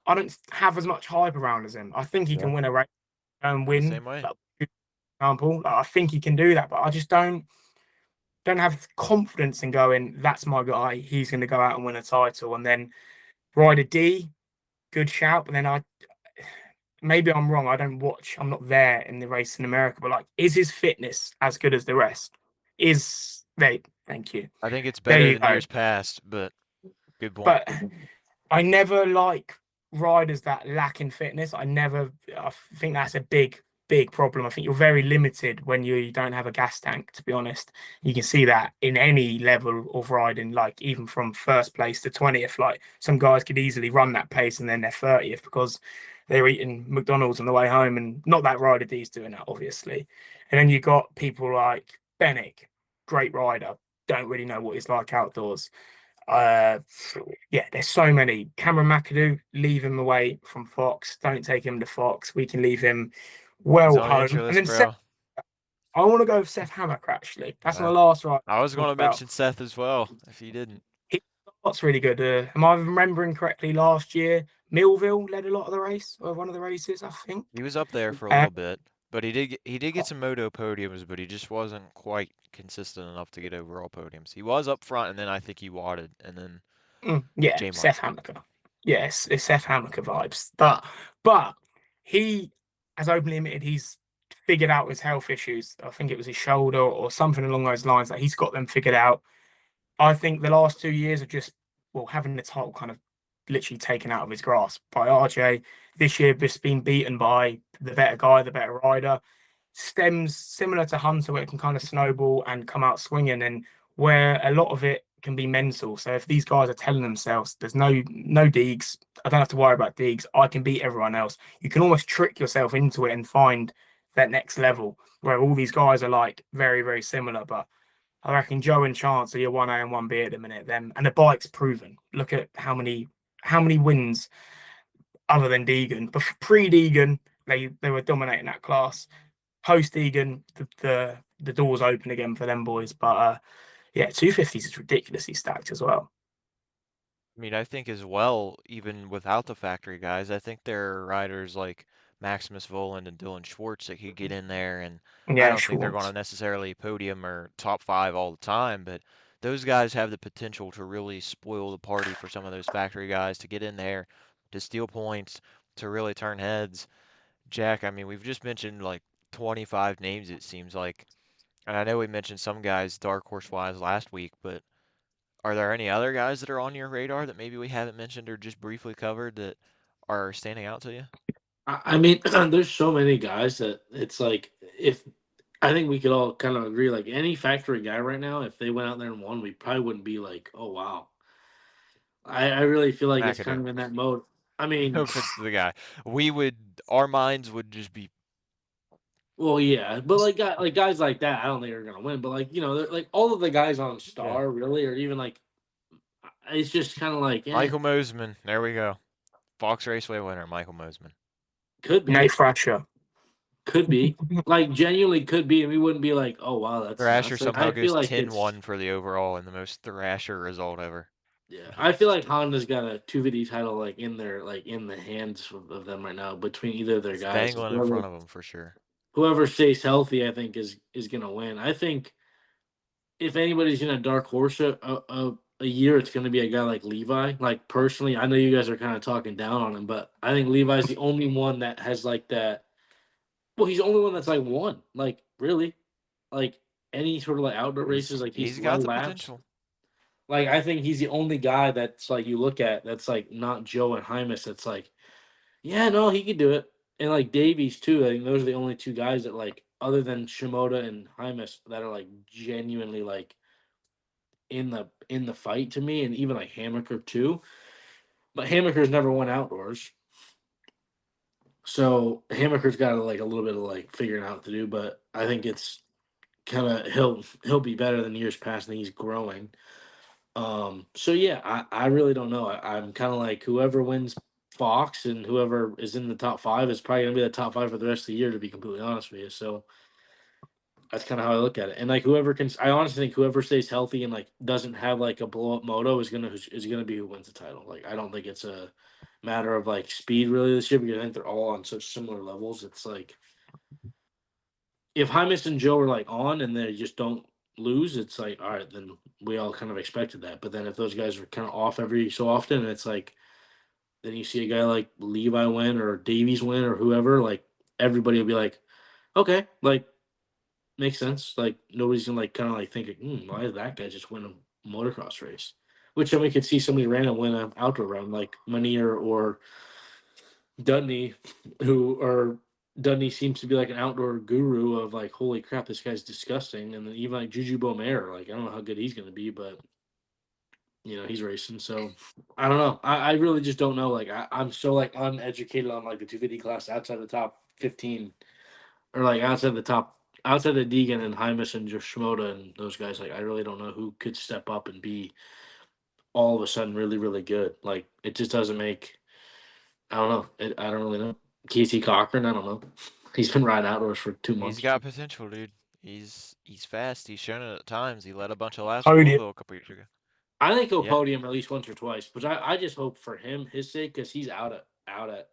I don't have as much hype around as him. I think he Yeah. can win a race and I'm the win, same way. like, for example. Like, I think he can do that, but I just don't have confidence in going, that's my guy, he's gonna go out and win a title. And then Ryder D, good shout, but then I maybe I'm wrong. I don't watch. I'm not there in the race in America. But like, is his fitness as good as the rest? Is they? Thank you. I think it's There better you than go. years past, but good point. But I never like riders that lack in fitness. I never. I think that's a big problem. I think you're very limited when you don't have a gas tank. To be honest, you can see that in any level of riding. Like even from first place to 20th. Like some guys could easily run that pace and then they're 30th because they're eating McDonald's on the way home. And not that rider D's doing that, obviously. And then you got people like Bennick, great rider. Don't really know what he's like outdoors. Uh, yeah, there's so many. Cameron McAdoo, leave him away from Fox. Don't take him to Fox. We can leave him He's well on the home. intro And list, then Seth, bro. I want to go with Seth Hammock, actually. That's my Uh, last ride I was to talk going to about. mention Seth as well, if you didn't. He starts really good. Am I remembering correctly? Last year, Millville led a lot of the race, or one of the races, I think. He was up there for a Uh, little bit, but he did get some moto podiums, but he just wasn't quite consistent enough to get overall podiums. He was up front, and then I think he wadded, and then yeah, J Mark. Seth Hammaker. Yes, it's Seth Hammaker vibes. But he has openly admitted he's figured out his health issues. I think it was his shoulder or something along those lines that he's got them figured out. I think the last 2 years of just having the title kind of literally taken out of his grasp by RJ. This year just been beaten by the better guy, the better rider. Stems similar to Hunter, where it can kind of snowball and come out swinging, and where a lot of it can be mental. So if these guys are telling themselves, "There's no Deegs, I don't have to worry about Deegs. I can beat everyone else." You can almost trick yourself into it and find that next level where all these guys are like very very similar. But I reckon Joe and Chance are your 1A and 1B at the minute. Them and the bike's proven. Look at how many wins other than Deegan. But pre Deegan, they were dominating that class. Post Egan, the doors open again for them boys. But yeah, 250s is ridiculously stacked as well. I mean, I think as well, even without the factory guys, I think there are riders like Maximus Voland and Dylan Schwartz that could get in there, and I Yeah, don't think they're going to Schwartz. necessarily podium or top five all the time, but those guys have the potential to really spoil the party for some of those factory guys to get in there, to steal points, to really turn heads. Jack, I mean, we've just mentioned like 25 names, it seems like, and I know we mentioned some guys dark horse wise last week, but are there any other guys that are on your radar that maybe we haven't mentioned or just briefly covered that are standing out to you? I mean, there's so many guys that it's like if I think we could all kind of agree, like any factory guy right now, if they went out there and won, we probably wouldn't be like, oh wow. I really feel like it's kind McAdoo. of in that mode. I No mean, offense to the guy. Our minds would just be, well, yeah, but like guys like that, I don't think are gonna win. But like like all of the guys on yeah. Star really, or even like it's just kind of like, Michael Mosman. There we go. Fox Raceway winner, Michael Mosman. could Nate be, Thrasher. could be, like genuinely could be, and we wouldn't be like, oh wow, that's Thrasher nuts. Like somehow I feel goes like it's 10-1 for the overall and the most Thrasher result ever. yeah, I feel like Honda's got a 250 title like in the hands of them right now between either of their It's guys. dangling in Whoever front of him for sure. whoever stays healthy, I think is gonna win. I think if anybody's gonna dark horse a year, it's gonna be a guy like Levi. Like personally, I know you guys are kind of talking down on him, but I think Levi's the only one that has like that. Well, he's the only one that's like won. Like really, like any sort of like outdoor races, like he's He's got led the laps. potential. Like I think he's the only guy that's like you look at that's like not Joe and Hymus. That's like, yeah, no, he could do it. And like Davies too. I think those are the only two guys that like other than Shimoda and Hymus that are like genuinely like in the fight to me, and even like Hammaker too. But Hammaker's never won outdoors, so Hammaker's got like a little bit of like figuring out what to do. But I think it's kind of he'll be better than years past, and he's growing. So yeah, I really don't know. I'm kind of like whoever wins Fox and whoever is in the top five is probably gonna be the top five for the rest of the year. To be completely honest with you, so that's kind of how I look at it. And like whoever can, I honestly think whoever stays healthy and like doesn't have like a blow up moto is gonna be who wins the title. Like I don't think it's a matter of like speed really this year because I think they're all on such similar levels. It's like if Hymus and Joe are like on and they just don't lose, it's like all right, then we all kind of expected that. But then if those guys are kind of off every so often, it's like then you see a guy like Levi win or Davies win or whoever, like everybody will be like, okay, like makes sense. Like nobody's gonna like kind of like thinking, why did that guy just win a motocross race? Which then we could see somebody random win an outdoor round like Manier or Dudney, who or Dudney seems to be like an outdoor guru of like, holy crap, this guy's disgusting. And then even like Juju Bomayer, like I don't know how good he's gonna be, but he's racing. So I don't know. I really just don't know. Like I'm so like uneducated on like the 250 class outside the top 15 or like outside of Deegan and Hymus and just Shimoda and those guys. Like I really don't know who could step up and be all of a sudden really, really good. Like it just doesn't make I don't know. I don't really know. Casey Cochran, I don't know. He's been riding outdoors for 2 He's months. got potential, dude. He's fast. He's shown it at times. He led a bunch of laps for Podium. Louisville a couple years ago. I think he'll Yeah, podium at least once or twice, but I just hope for him, his sake, because he's out at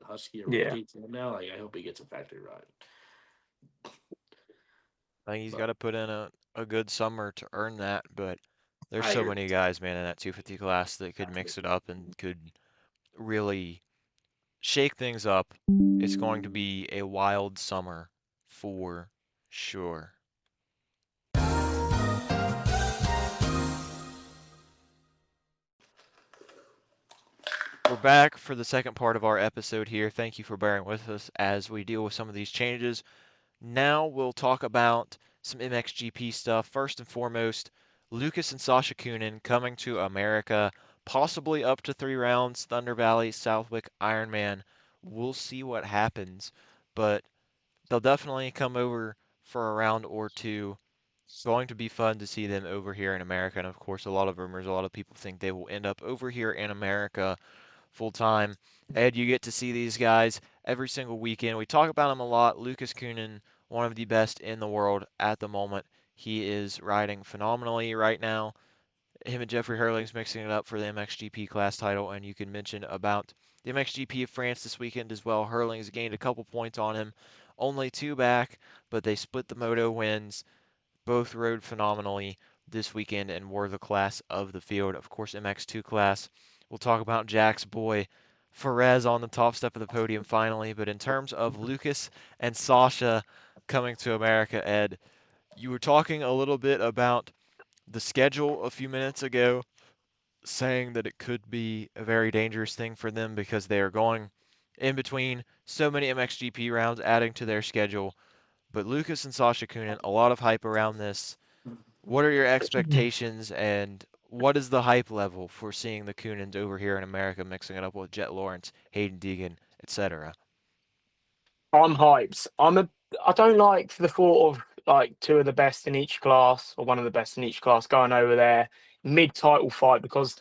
Husky or Yeah. KTM now. Like I hope he gets a factory ride. I think he's got But to put in a good summer to earn that. But there's I so agree. many guys, man, in that 250 class that could mix it up and could really shake things up. It's going to be a wild summer for sure. We're back for the second part of our episode here. Thank you for bearing with us as we deal with some of these changes. Now we'll talk about some MXGP stuff. First and foremost, Lucas and Sasha Coenen coming to America, possibly up to 3 rounds, Thunder Valley, Southwick, Ironman. We'll see what happens, but they'll definitely come over for a round or two. Going to be fun to see them over here in America. And of course, a lot of rumors, a lot of people think they will end up over here in America full time. Ed, you get to see these guys every single weekend. We talk about them a lot. Lucas Coenen, one of the best in the world at the moment. He is riding phenomenally right now. Him and Jeffrey Hurling's mixing it up for the MXGP class title, and you can mention about the MXGP of France this weekend as well. Hurling's gained a couple points on him, only 2 back, but they split the moto wins. Both rode phenomenally this weekend and were the class of the field. Of course, MX2 class. We'll talk about Jack's boy Ferez on the top step of the podium finally. But in terms of Lucas and Sasha coming to America, Ed, you were talking a little bit about the schedule a few minutes ago, saying that it could be a very dangerous thing for them because they are going in between so many MXGP rounds, adding to their schedule. But Lucas and Sasha Coenen, a lot of hype around this. What are your expectations and what is the hype level for seeing the Coenens over here in America mixing it up with Jet Lawrence, Hayden Deegan, etc.? I'm hyped. I don't like the thought of like two of the best in each class or one of the best in each class going over there mid-title fight because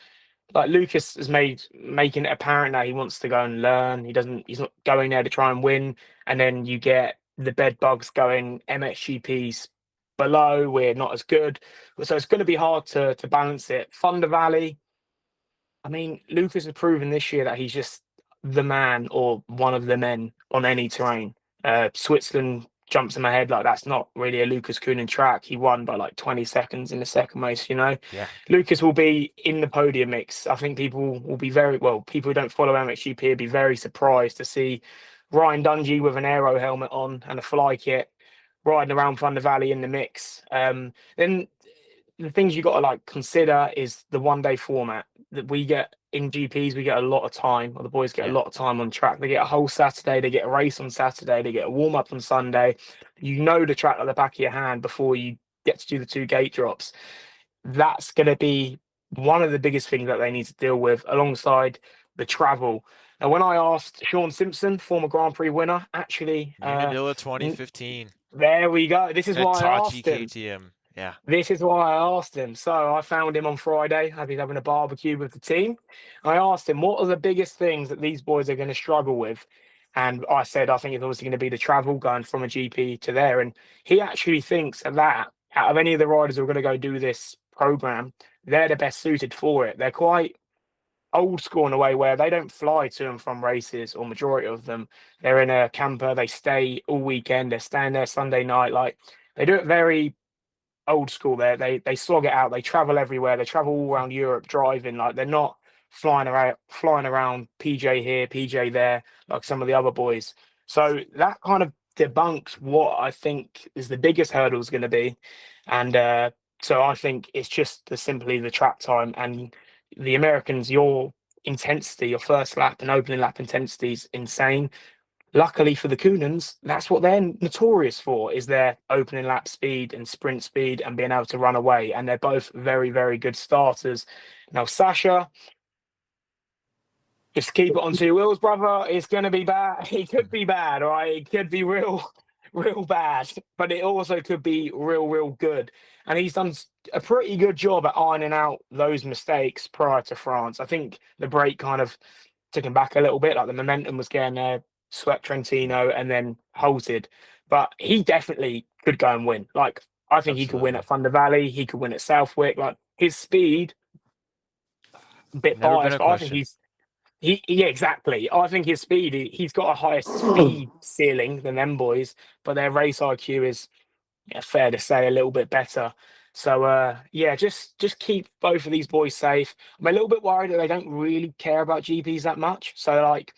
like Lucas has making it apparent that he wants to go and learn. He's not going there to try and win. And then you get the bed bugs going MXGPs below, we're not as good. So it's going to be hard to balance it. Thunder Valley, I mean, Lucas has proven this year that he's just the man or one of the men on any terrain. Switzerland jumps in my head like that's not really a Lucas Coenen track. He won by like 20 seconds in the second race, you know. Yeah. Lucas will be in the podium mix. I think people will be very well, people who don't follow MXGP will be very surprised to see Ryan Dungey with an aero helmet on and a fly kit riding around Thunder Valley in the mix. Then the things you got to like consider is the 1 day format that we get in GPs. We get a lot of time, or the boys get a Yeah. lot of time on track. They get a whole Saturday, they get a race on Saturday, they get a warm up on Sunday. You know the track at the back of your hand before you get to do the 2 gate drops. That's going to be one of the biggest things that they need to deal with alongside the travel. And when I asked Sean Simpson, former Grand Prix winner, actually, Unadilla 2015. there we go. This is why I Hitachi asked him. KTM. Yeah. This is why I asked him. So I found him on Friday. He's having a barbecue with the team. I asked him, what are the biggest things that these boys are going to struggle with? And I said, I think it's obviously going to be the travel going from a GP to there. And he actually thinks that out of any of the riders who are going to go do this program, they're the best suited for it. They're quite old school in a way where they don't fly to and from races, or majority of them. They're in a camper, they stay all weekend, they're staying there Sunday night. Like they do it very old school there. They slog it out. They travel everywhere. They travel all around Europe driving. Like they're not flying around PJ here, PJ there, like some of the other boys. So that kind of debunks what I think is the biggest hurdle is going to be. And so I think it's just simply the track time and the Americans, your intensity, your first lap and opening lap intensity is insane. Luckily for the Coenens, that's what they're notorious for, is their opening lap speed and sprint speed and being able to run away. And they're both very, very good starters. Now, Sasha, just keep it on 2 wheels, brother. It's going to be bad. It could be bad, all right? It could be real, real bad, but it also could be real, real good. And he's done a pretty good job at ironing out those mistakes prior to France. I think the break kind of took him back a little bit. Like the momentum was getting there, swept Trentino and then halted. But he definitely could go and win. Like I think he could win Absolutely. at Thunder Valley. He could win at Southwick. Like his speed, a bit Never been biased, a but I think question. yeah, exactly. I think his speed, he's got a higher speed ceiling than them boys, but their race IQ is, yeah, fair to say, a little bit better. So yeah, just keep both of these boys safe. I'm a little bit worried that they don't really care about GPs that much. So like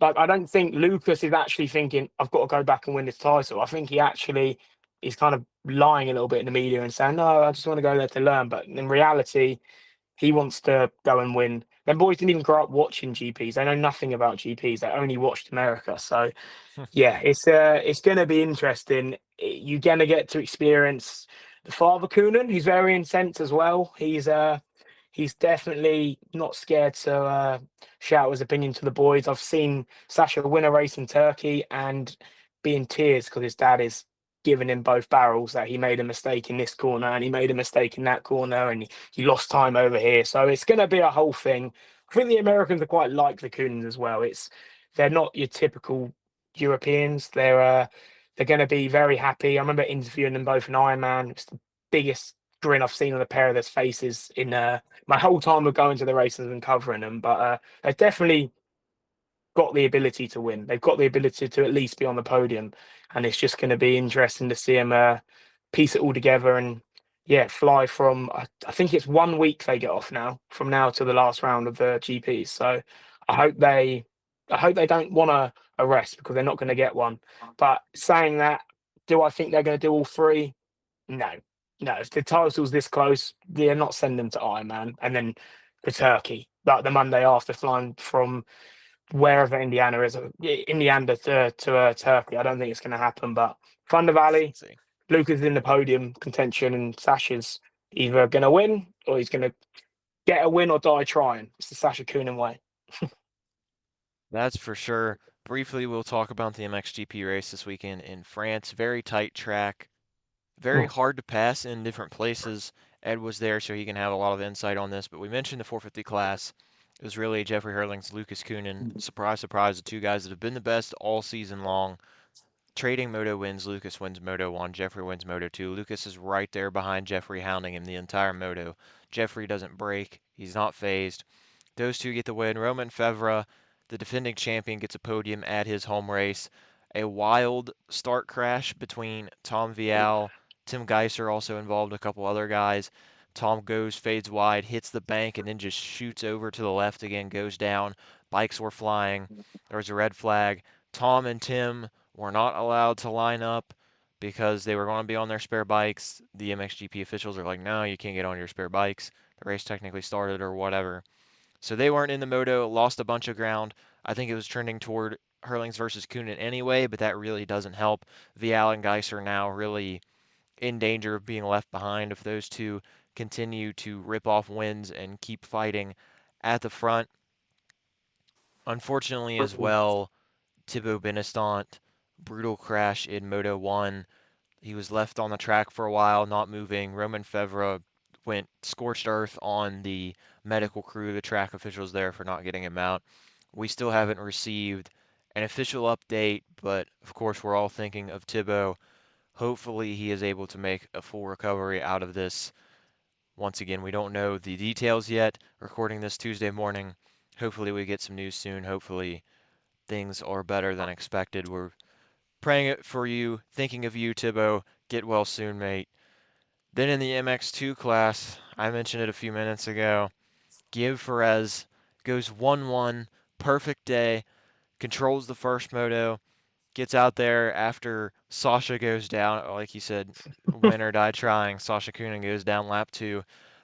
I don't think Lucas is actually thinking I've got to go back and win this title. I think he actually is kind of lying a little bit in the media and saying, no, I just want to go there to learn. But in reality, he wants to go and win. Them boys didn't even grow up watching GPs. They know nothing about GPs. They only watched America. So yeah, it's going to be interesting. You're going to get to experience the father Coonan, who's very intense as well. He's definitely not scared to shout his opinion to the boys. I've seen Sasha win a race in Turkey and be in tears because his dad is giving him both barrels that he made a mistake in this corner and he made a mistake in that corner and he lost time over here. So it's going to be a whole thing. I think the Americans are quite like the Coonans as well. They're not your typical Europeans. They're going to be very happy. I remember interviewing them both in Ironman. It's the biggest grin I've seen on a pair of their faces in my whole time of going to the races and covering them. But they've definitely got the ability to win. They've got the ability to at least be on the podium, and it's just going to be interesting to see them piece it all together and yeah, fly from. I think it's 1 week they get off now from now to the last round of the GPs. So I hope they, I hope they don't want a rest because they're not going to get one. But saying that, do I think they're going to do all three? No, no. If the title's this close, they're not sending them to Ironman and then to Turkey. Like the Monday after flying from wherever Indiana is, Indiana to Turkey. I don't think it's going to happen. But Thunder Valley, Let's see. Luca's in the podium contention, and Sasha's either going to win or he's going to get a win or die trying. It's the Sasha Coonan way. That's for sure. Briefly, we'll talk about the MXGP race this weekend in France. Very tight track, very Oh, hard to pass in different places. Ed was there, so he can have a lot of insight on this. But we mentioned the 450 class. It was really Jeffrey Herling's Lucas Coenen. Surprise, surprise, the two guys that have been the best all season long. Trading Moto wins, Lucas wins Moto 1, Jeffrey wins Moto 2. Lucas is right there behind Jeffrey, hounding him the entire Moto. Jeffrey doesn't break, he's not phased. Those two get the win. Roman Fevre, the defending champion, gets a podium at his home race. a wild start crash between Tom Vial, Tim Geiser also involved, a couple other guys. Tom goes, fades wide, hits the bank, and then just shoots over to the left again, goes down. Bikes were flying. There was a red flag. Tom and Tim were not allowed to line up because they were going to be on their spare bikes. The MXGP officials are like, no, you can't get on your spare bikes. The race technically started or whatever. So they weren't in the moto, lost a bunch of ground. I think it was trending toward Hurlings versus Coenen anyway, but that really doesn't help. Vial and Geiser now really in danger of being left behind if those two continue to rip off wins and keep fighting at the front. Unfortunately, as well, Thibaut Benestant, brutal crash in Moto 1. He was left on the track for a while, not moving. Roman Fevre went scorched earth on the medical crew, the track officials there for not getting him out. We still haven't received an official update, but of course, we're all thinking of Thibaut. Hopefully, he is able to make a full recovery out of this. Once again, we don't know the details yet. Recording this Tuesday morning. Hopefully, we get some news soon. Hopefully, things are better than expected. We're praying it for you, thinking of you, Thibaut. Get well soon, mate. Then in the MX2 class, I mentioned it a few minutes ago. Guillaume Perez goes 1-1, perfect day, controls the first moto, gets out there after Sasha goes down. Like you said, win or die trying. Sasha Coenen goes down lap 2.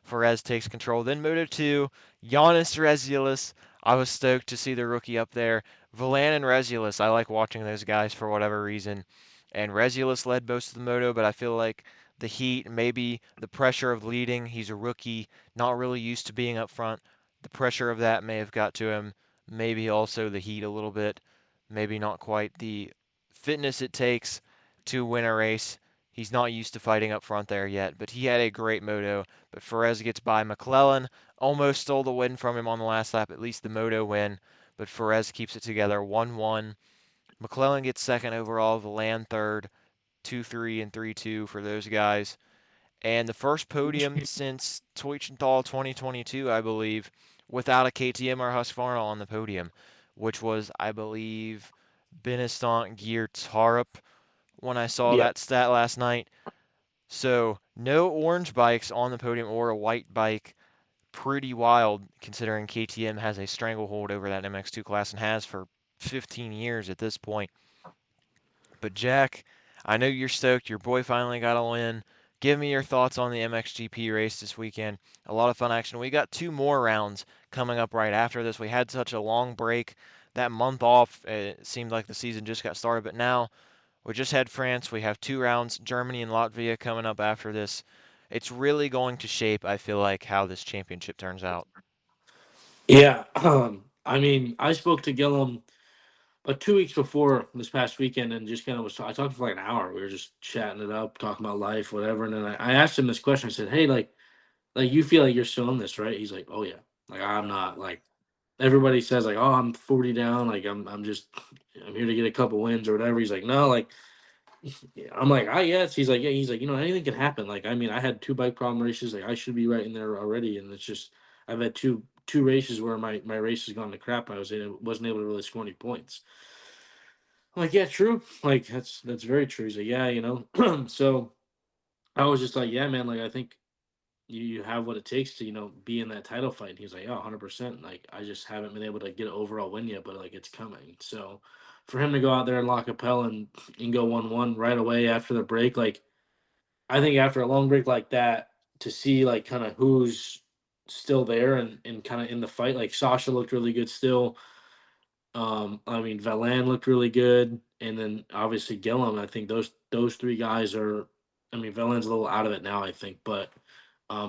Perez takes control. Then Moto 2, Giannis Rezulis. I was stoked to see the rookie up there. Valan and Rezulis, I like watching those guys for whatever reason. And Rezulis led most of the moto, but I feel like the heat, maybe the pressure of leading, he's a rookie, not really used to being up front. The pressure of that may have got to him. Maybe also the heat a little bit. Maybe not quite the fitness it takes to win a race. He's not used to fighting up front there yet, but he had a great moto. But Perez gets by McClellan, almost stole the win from him on the last lap, at least the moto win. But Perez keeps it together 1-1. McClellan gets second overall, Valan third, 2-3 and 3-2 for those guys. And the first podium since Teutschenthal 2022, I believe, without a KTM or Husqvarna on the podium, which was, I believe, Benestant Gear Tarup when I saw Yep. that stat last night. So no orange bikes on the podium or a white bike. Pretty wild considering KTM has a stranglehold over that MX2 class and has for 15 years at this point. But Jack, I know you're stoked. Your boy finally got a win. Give me your thoughts on the MXGP race this weekend. A lot of fun action. We got two more rounds coming up right after this. We had such a long break. That month off, it seemed like the season just got started, but now we just had France. We have two rounds, Germany and Latvia coming up after this. It's really going to shape, I feel like, how this championship turns out. Yeah. I mean, I spoke to Gillum about 2 weeks before this past weekend and just kind of I talked for like an hour. We were just chatting it up, talking about life, whatever. And then I asked him this question. I said, hey, like you feel like you're still in this, right? He's like, oh, yeah. Like, I'm not. Like, everybody says, like, oh, I'm 40 down. Like, I'm here to get a couple wins or whatever. He's like, no, like, yeah. I'm like, I yes. He's like, yeah. He's like, anything can happen. Like, I mean, I had two bike problem races. Like, I should be right in there already. And it's just, I've had two races where my race has gone to crap. Wasn't able to really score any points. I'm like, yeah, true. Like, that's very true. He's like, yeah, So I was just like, yeah, man. Like, I think you have what it takes to be in that title fight. And he's like, yeah, 100%. Like, I just haven't been able to get an overall win yet, but like, it's coming. So for him to go out there and lock a Pell and go 1-1 right away after the break, like, I think after a long break like that, to see like kind of who's still there and kind of in the fight, like Sasha looked really good still. I mean, Valan looked really good, and then obviously Gillum. I think those three guys are. I mean, Valan's a little out of it now, I think, but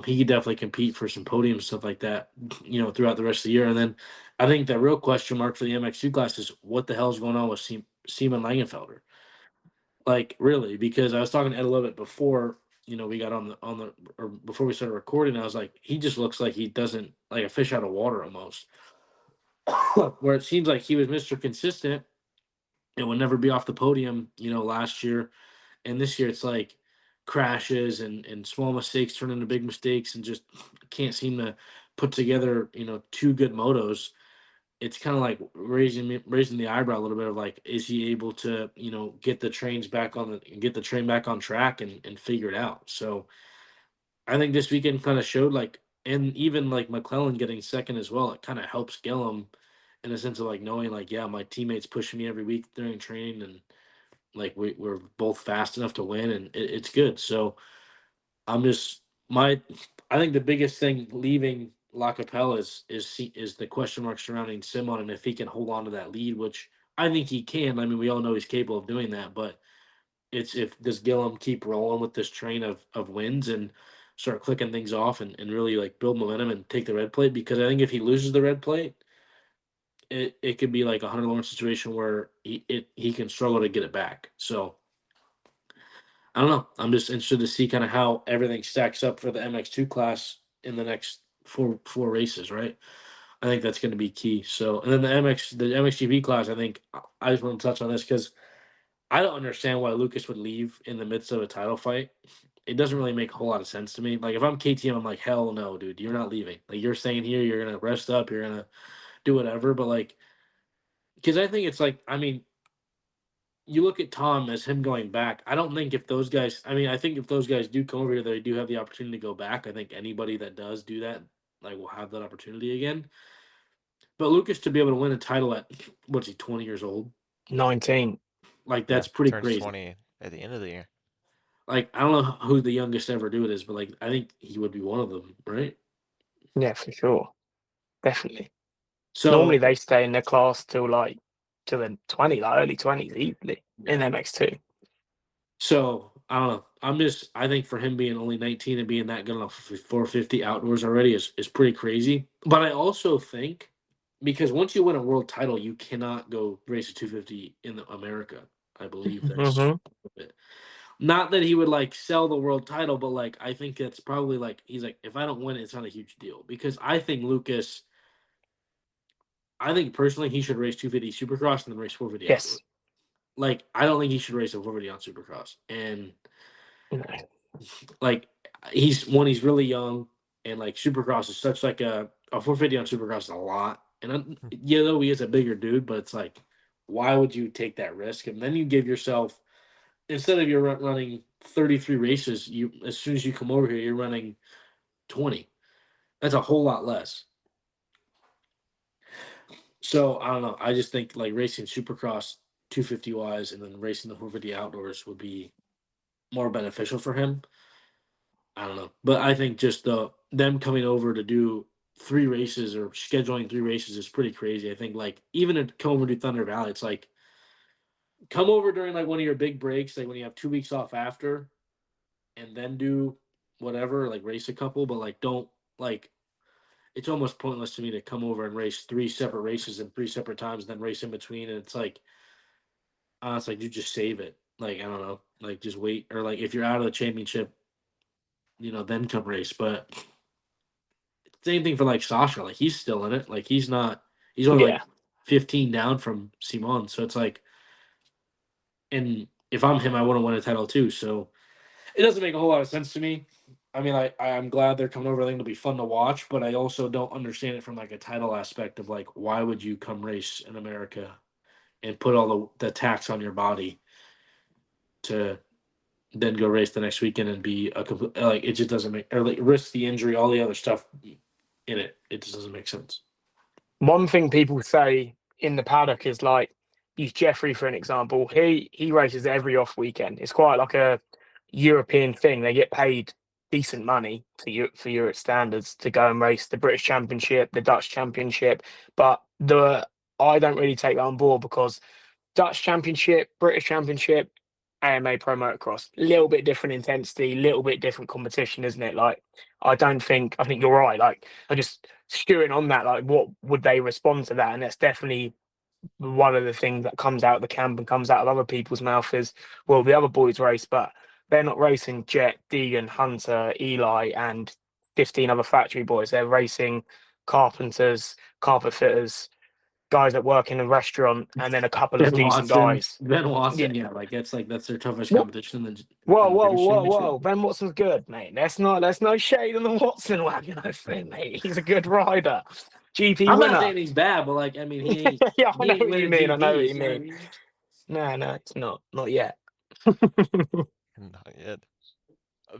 he could definitely compete for some podium stuff like that, throughout the rest of the year. And then I think the real question mark for the MX2 class is what the hell is going on with Seaman Langenfelder? Like, really, because I was talking to Ed a little bit before, we got on the or before we started recording. I was like, he just looks like he doesn't like a fish out of water almost. Where it seems like he was Mr. Consistent and would never be off the podium, last year. And this year it's like crashes and small mistakes turn into big mistakes and just can't seem to put together, two good motos. it's kind of like raising the eyebrow a little bit of like, is he able to, get the train back on track and figure it out? So I think this weekend kind of showed like, and even like McClellan getting second as well, it kind of helps Gillum in a sense of like knowing like, yeah, my teammates pushing me every week during training, and like we're both fast enough to win, and it's good. So I'm just I think the biggest thing leaving La Capelle is the question mark surrounding Simon, and if he can hold on to that lead, which I think he can. I mean, we all know he's capable of doing that, but it's if does Gillum keep rolling with this train of wins and start clicking things off and really like build momentum and take the red plate, because I think if he loses the red plate, it could be like a Hunter Lawrence situation where he can struggle to get it back. So I don't know. I'm just interested to see kind of how everything stacks up for the MX2 class in the next four races, right? I think that's going to be key. So, and then the MXGP class, I think I just want to touch on this because I don't understand why Lucas would leave in the midst of a title fight. It doesn't really make a whole lot of sense to me. Like if I'm KTM, I'm like, hell no, dude, you're not leaving. Like you're staying here. You're gonna rest up. You're gonna do whatever. But like, because I think it's like, I mean, you look at Tom as him going back. I don't think if those guys, I mean, I think if those guys do come over here, they do have the opportunity to go back. I think anybody that does do that, like, will have that opportunity again. But Lucas to be able to win a title at what's he, 20 years old? 19. Like Yeah, that's pretty turns crazy. 20 at the end of the year. Like I don't know who the youngest ever do it is, but like I think he would be one of them, right? Yeah, for sure. Definitely. So Normally they stay in their class till the 20, like early 20s easily in MX2. So I don't know. I think for him being only 19 and being that good on a 450 outdoors already is pretty crazy. But I also think because once you win a world title, you cannot go race a 250 in America. I believe that's it. Not that he would like sell the world title, but like I think it's probably like he's like, if I don't win it, it's not a huge deal. Because I think Lucas, I think personally he should race 250 Supercross and then race 450 Yes. outdoors. Like I don't think he should race a 450 on Supercross. And No. like he's really young, and like Supercross is such like a 450 on Supercross is a lot. And though he is a bigger dude, but it's like, why would you take that risk? And then you give yourself, instead of you're running 33 races, you as soon as you come over here, you're running 20. That's a whole lot less. So I don't know. I just think like racing Supercross 250 wise and then racing the 450 outdoors would be more beneficial for him. I don't know, but I think just them coming over to do 3 races or scheduling 3 races is pretty crazy. I think like even to come over to Thunder Valley, it's like come over during like one of your big breaks, like when you have 2 weeks off after, and then do whatever, like race a couple, but like don't like it's almost pointless to me to come over and race 3 separate races in 3 separate times, and then race in between, and it's like you just save it. Like I don't know, like just wait, or like if you're out of the championship, then come race. But same thing for like Sasha. Like he's still in it. Like he's not. He's only like 15 down from Simon. So it's like, and if I'm him, I want to win a title too. So it doesn't make a whole lot of sense to me. I mean, I'm glad they're coming over. I think it'll be fun to watch, but I also don't understand it from like a title aspect of like, why would you come race in America and put all the tax on your body to then go race the next weekend and be a complete, like it just doesn't make, or like risk the injury, all the other stuff in it. It just doesn't make sense. One thing people say in the paddock is like, use Jeffrey for an example. He races every off weekend. It's quite like a European thing. They get paid decent money for Europe standards to go and race the British Championship, the Dutch Championship. But I don't really take that on board because Dutch Championship, British Championship, AMA Pro Motocross, little bit different intensity, little bit different competition, isn't it? Like, I think you're right. Like, I just stewing on that. Like, what would they respond to that? And that's definitely one of the things that comes out of the camp and comes out of other people's mouth is, well, the other boys race, but they're not racing Jet, Deegan, Hunter, Eli, and 15 other factory boys. They're racing carpenters, carpet fitters, guys that work in a restaurant, and then a couple of decent guys. Ben Watson, yeah, like that's their toughest What? competition. In the Whoa! Ben Watson's good, mate. There's no shade on the Watson wagon, I think, mate. He's a good rider. GP I'm not winner. saying he's bad, but like I mean Yeah, I he know ain't what you winning mean. I know what you GPs. You know what I mean. mean? No, it's not yet. Not yet.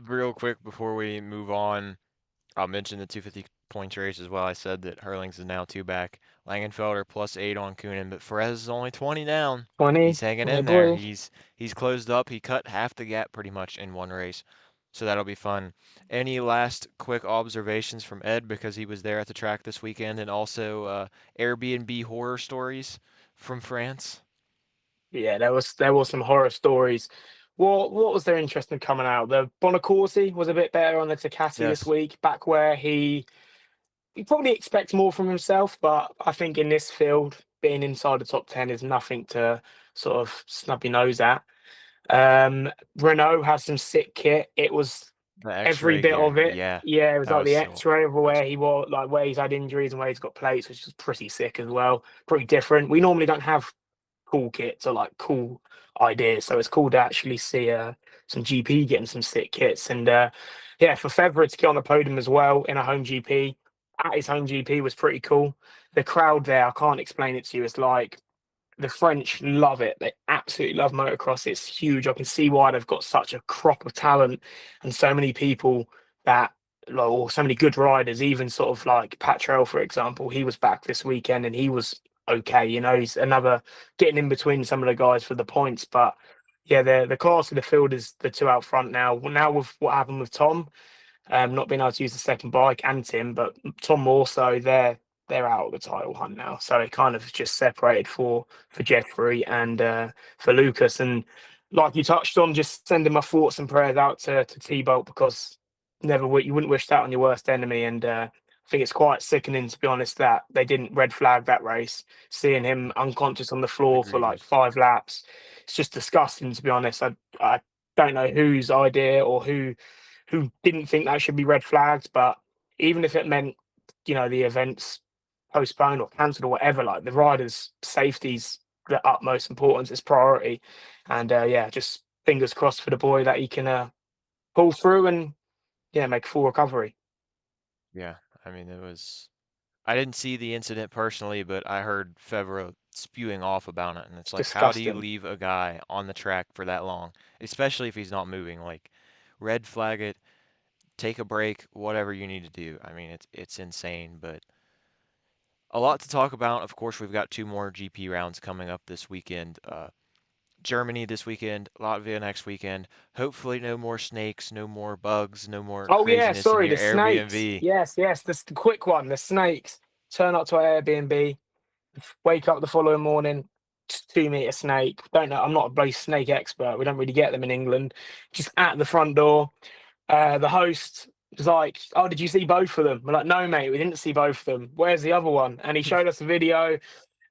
Real quick before we move on, I'll mention the 250 points race as well. I said that Hurlings is now 2 back. Langenfelder +8 on Coenen, but Perez is only 20 down. 20. He's hanging Yeah, in there. boy. He's closed up. He cut half the gap pretty much in one race. So that'll be fun. Any last quick observations from Ed because he was there at the track this weekend, and also Airbnb horror stories from France? Yeah, there was some horror stories. What was there interesting coming out? The Bonacorsi was a bit better on the Ducati this Yes, week, back where he probably expects more from himself, but I think in this field, being inside the top 10 is nothing to sort of snub your nose at. Renault has some sick kit. It was the every X-ray bit gear. of it. Yeah, Yeah, it was that like was the so X-ray of nice. where he was, like where he's had injuries and where he's got plates, which is pretty sick as well. Pretty different. We normally don't have cool kits or like cool ideas, so it's cool to actually see some GP getting some sick kits. And yeah, for Federer to get on the podium as well in a home GP at his home GP was pretty cool. The crowd there, I can't explain it to you. It's like the French love it. They absolutely love motocross. It's huge. I can see why they've got such a crop of talent and so many people that, like, or so many good riders. Even sort of like Patrell, for example, he was back this weekend and he was okay. You know, he's another getting in between some of the guys for the points. But yeah, the class of the field is the two out front now. Now with what happened with Tom, not being able to use the second bike and Tim, but Tom also they're out of the title hunt now. So it kind of just separated for Jeffrey and for Lucas. And like you touched on, just sending my thoughts and prayers out to T-Bolt because you wouldn't wish that on your worst enemy. And I think it's quite sickening, to be honest, that they didn't red flag that race. Seeing him unconscious on the floor for like Egregious. 5 laps, it's just disgusting, to be honest. I don't know whose idea or who didn't think that should be red flagged. But even if it meant, the events postponed or cancelled or whatever, like the riders' safety's the utmost importance, it's priority. And yeah, just fingers crossed for the boy that he can pull through and yeah, make a full recovery. Yeah, I mean, I didn't see the incident personally, but I heard Fevra spewing off about it, and it's It's like, how do you disgusting. leave a guy on the track for that long, especially if he's not moving? Like, red flag it, take a break, whatever you need to do. I mean, it's insane, but a lot to talk about. Of course, we've got 2 more GP rounds coming up this weekend. Germany this weekend, Latvia next weekend. Hopefully, no more snakes, no more bugs, no more Oh yeah, craziness in sorry, your the snakes. Airbnb. Yes, this the quick one. The snakes turn up to our Airbnb. Wake up the following morning, 2 meter snake. Don't know. I'm not a bloody snake expert. We don't really get them in England. Just at the front door. The host was like, "Oh, did you see both of them?" We're like, "No, mate, we didn't see both of them. Where's the other one?" And he showed us a video,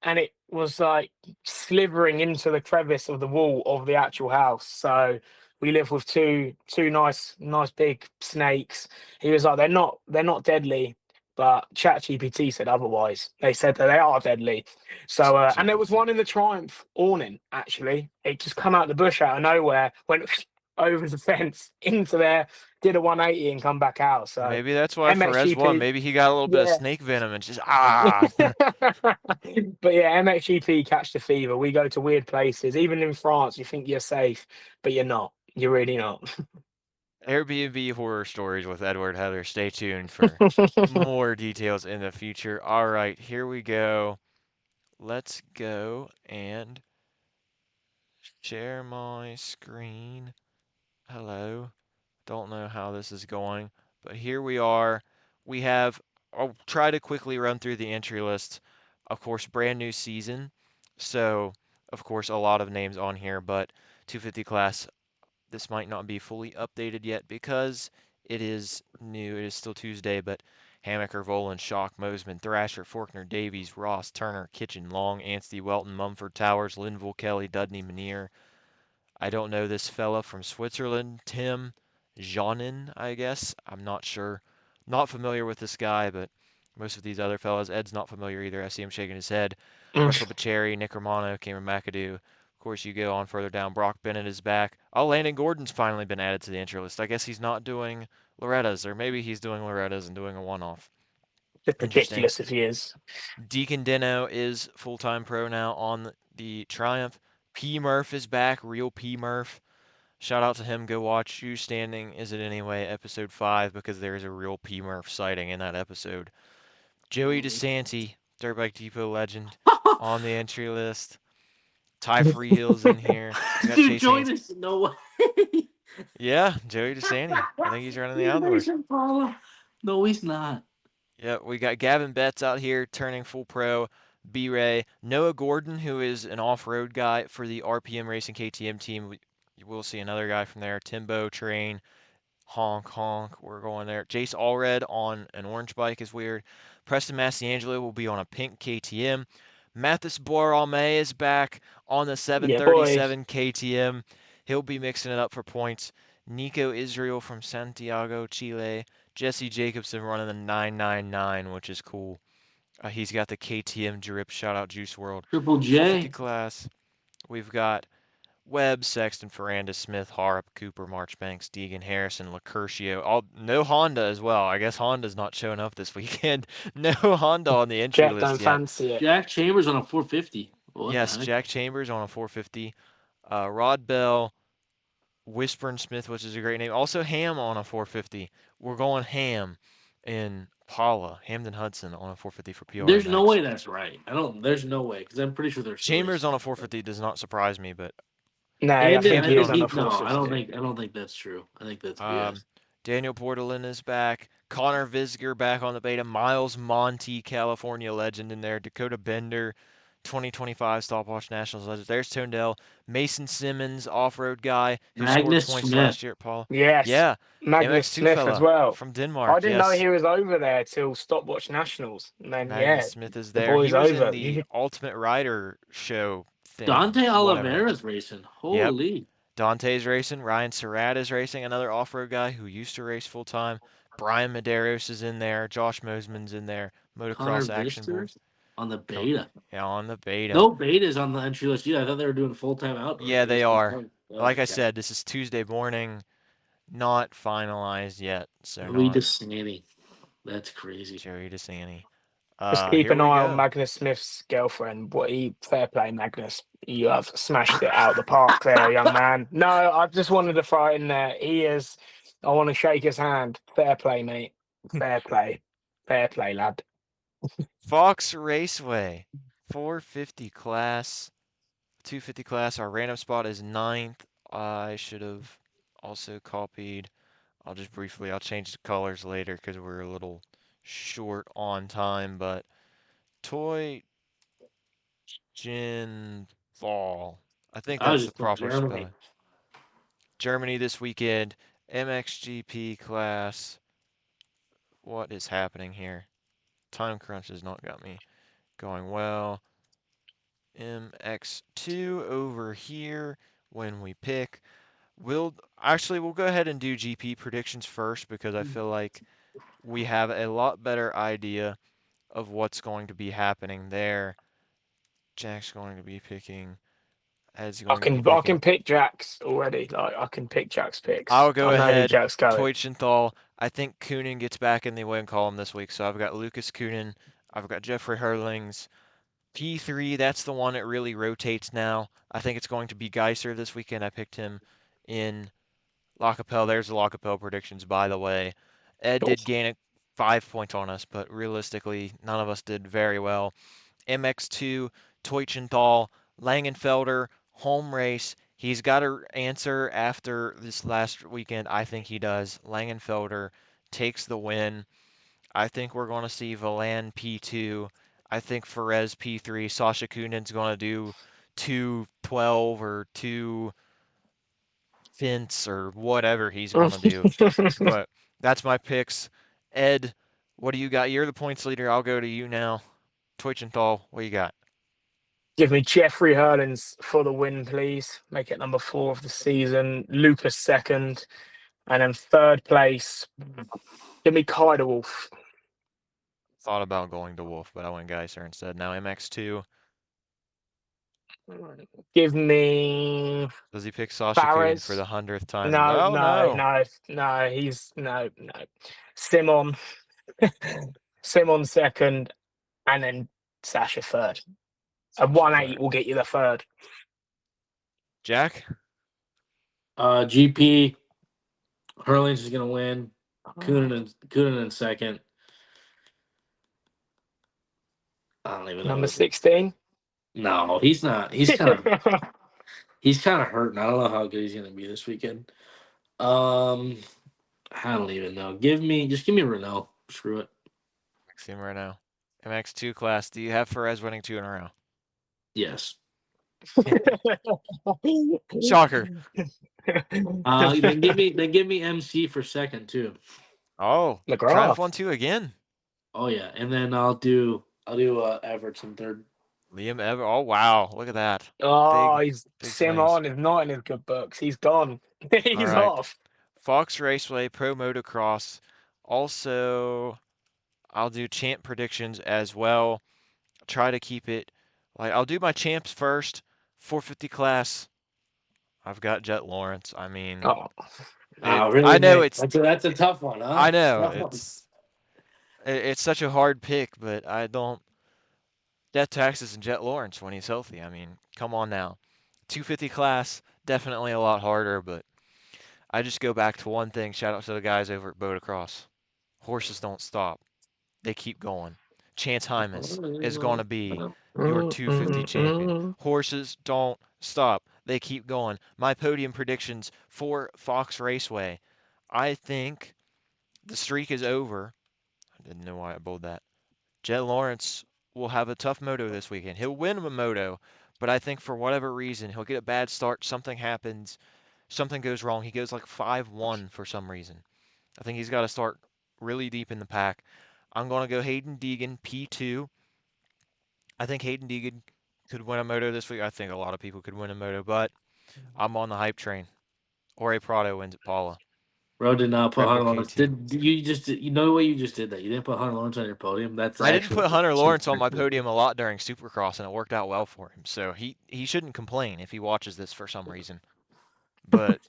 and it was like slithering into the crevice of the wall of the actual house. So we live with two nice big snakes. He was like, they're not deadly, but ChatGPT said otherwise. They said that they are deadly. So and there was GPT. one in the Triumph awning. Actually, it just come out the bush out of nowhere, went over the fence into there, did a 180 and come back out. So Maybe that's why Perez won. MXGP, Maybe he got a little bit of yeah. snake venom and just ah. But yeah, MXGP catch the fever. We go to weird places. Even in France, you think you're safe, but you're not. You're really not. Airbnb horror stories with Edward Heather. Stay tuned for more details in the future. All right, here we go. Let's go and share my screen. Hello. Don't know how this is going, but here we are. I'll try to quickly run through the entry list. Of course, brand new season. So, of course, a lot of names on here, but 250 class, this might not be fully updated yet because it is new. It is still Tuesday, but Hammaker, Volan, Schock, Mosman, Thrasher, Forkner, Davies, Ross, Turner, Kitchen, Long, Anstey, Welton, Mumford, Towers, Linville, Kelly, Dudney, Manier. I don't know this fella from Switzerland, Tim Janin, I guess. I'm not sure. Not familiar with this guy, but most of these other fellas, Ed's not familiar either. I see him shaking his head. Russell Pacheri, Nick Romano, Cameron McAdoo. Of course, you go on further down. Brock Bennett is back. Oh, Landon Gordon's finally been added to the entry list. I guess he's not doing Loretta's, or maybe he's doing Loretta's and doing a one-off. Just Interesting. ridiculous if he is. Deacon Dino is full-time pro now on the Triumph. P Murph is back, real P Murph. Shout out to him. Go watch You Standing Is It Anyway, episode 5, because there is a real P Murph sighting in that episode. Joey DeSanti, Dirt Bike Depot legend, on the entry list. Ty Freehill's in here. We got Dude, Chase join Haynes. us. No way. Yeah, Joey DeSanti. I think he's running the outdoors. No, he's not. Yeah, we got Gavin Betts out here turning full pro. B-Ray. Noah Gordon, who is an off-road guy for the RPM Racing KTM team. You will see another guy from there. Timbo, Train, honk, honk. We're going there. Jace Allred on an orange bike is weird. Preston Massiangelo will be on a pink KTM. Mathis Boiralme is back on the Yeah, boy. 737 KTM. He'll be mixing it up for points. Nico Israel from Santiago, Chile. Jesse Jacobson running the 999, which is cool. He's got the KTM drip. Shout out Juice World. Triple 450 J. class. We've got Webb, Sexton, Ferrandis, Smith, Harp, Cooper, Marchbanks, Deegan, Harrison, Lacurcio. No Honda as well. I guess Honda's not showing up this weekend. No Honda on the entry Jack list don't yet. fancy it. Jack Chambers on a 450. What Yes, the heck? Jack Chambers on a 450. Rod Bell, Whispering Smith, which is a great name. Also Ham on a 450. We're going Ham in Paula, Hamden Hudson on a 450 for There's no PRMX. way that's right. There's no way, because I'm pretty sure there's Chambers on a 450 does not surprise me, but No, I think Hamden he on is a on a no, I 450. don't think that's true. I think that's BS. Daniel Portolin is back. Connor Visger back on the beta. Miles Monty, California legend in there. Dakota Bender, 2025 Stopwatch Nationals legend. There's Tondell. Mason Simmons, off-road guy who scored Magnus points Smith. last year at Paul. Yes. Yeah, Magnus MX2 Smith as fella well. from I Denmark. didn't know Yes, he was over there till Stopwatch Nationals. And then, Magnus yeah, Smith is the there. He boy's was in over. the Ultimate Rider show thing. Dante Whatever that was. Oliveira's racing. Yep. Holy. Dante's racing. Ryan Surratt is racing, another off-road guy who used to race full-time. Brian Medeiros is in there. Josh Mosman's in there. Connor Motocross Action Board. Visters on the beta. Yeah, on the beta. No betas on the entry list. Yeah, I thought they were doing full-time outdoors. Yeah, they are. Like I Okay. said, this is Tuesday morning, not finalized yet. So Joey not DeSanti. That's crazy. Joey DeSanti. Just keep Here an we eye on go. Magnus Smith's girlfriend. Fair play, Magnus. You have smashed it out the park there, young man. No, I just wanted to throw it in there. He is. I want to shake his hand. Fair play, mate. Fair play. Fair play, lad. Fox Raceway, 450 class, 250 class. Our random spot is 9th. I should have also copied. I'll change the colors later because we're a little short on time, but Toy Jin Fall. I think I was that's the just from proper Germany. spelling. Germany this weekend. MXGP class. What is happening here? Time crunch has not got me going well. MX2 over here when we pick. We'll go ahead and do GP predictions first because I feel like we have a lot better idea of what's going to be happening there. Jack's going to be picking. Ed's I going to be picking. can pick Jack's already. Like I can pick Jack's picks. I'll go I know who ahead. Jack's going. Teutschenthal. I think Coenen gets back in the win column this week. So I've got Lucas Coenen. I've got Jeffrey Hurlings. P3, that's the one that really rotates now. I think it's going to be Geiser this weekend. I picked him in Lacapelle. There's the Lacapelle predictions, by the way. Ed did gain 5 points on us, but realistically, none of us did very well. MX2, Teutschenthal, Langenfelder, home race. He's got to answer after this last weekend. I think he does. Langenfelder takes the win. I think we're going to see Valan P2. I think Ferez P3. Sasha Kunen's going to do 212 or 2 fence or whatever he's going to do. But that's my picks. Ed, what do you got? You're the points leader. I'll go to you now. Teutschenthal, what you got? Give me Jeffrey Hurlins for the win, please. Make it number 4 of the season. Lucas second. And then third place, give me Kyder Wolf. Thought about going to Wolf, but I went Geiser instead. Now MX2. Give me. Does he pick Sasha Kunin for the 100th time? No. He's no. Simon. Simon second, and then Sasha third. A Sasha 1-8 third. will get you the third. Jack? GP, Hurlings is going to win. Coenen in second. I don't even know. Number 16. No, he's not. He's kind of hurting. I don't know how good he's going to be this weekend. I don't even know. Just give me Renault. Screw it. Maxime Renault. MX2 class. Do you have Perez winning 2 in a row? Yes. Shocker. Then give me MC for second too. Oh, Triumph McGrath. 1-2 again. Oh yeah, and then I'll do Everts in third. Liam Ever. Oh wow, look at that. Oh, Big he's swings. Simon is not in his good books. He's gone. All He's right. off. Fox Raceway Pro Motocross. Also, I'll do champ predictions as well. Try to keep it like I'll do my champs first. 450 class. I've got Jet Lawrence. I mean, Oh, Really, I know Nick? it's That's a tough one, huh? I know Tough one. it's such a hard pick, but I don't Death Taxes and Jet Lawrence when he's healthy. I mean, come on now. 250 class definitely a lot harder, but I just go back to one thing. Shout out to the guys over at Motocross. Horses don't stop. They keep going. Chance Hymas is going to be your 250 champion. Horses don't stop. They keep going. My podium predictions for Fox Raceway. I think the streak is over. I didn't know why I bold that. Jet Lawrence will have a tough moto this weekend. He'll win a moto, but I think for whatever reason, he'll get a bad start. Something happens. Something goes wrong. He goes like 5-1 for some reason. I think he's got to start really deep in the pack. I'm going to go Hayden Deegan, P2. I think Hayden Deegan could win a moto this week. I think a lot of people could win a moto, but I'm on the hype train. Jorge Prado wins at Paula. Bro did not put Rebel Hunter Lawrence. KT. You know the way you just did that? You didn't put Hunter Lawrence on your podium. That's I didn't actually put Hunter Lawrence on my podium a lot during Supercross, and it worked out well for him. So he shouldn't complain if he watches this for some reason. But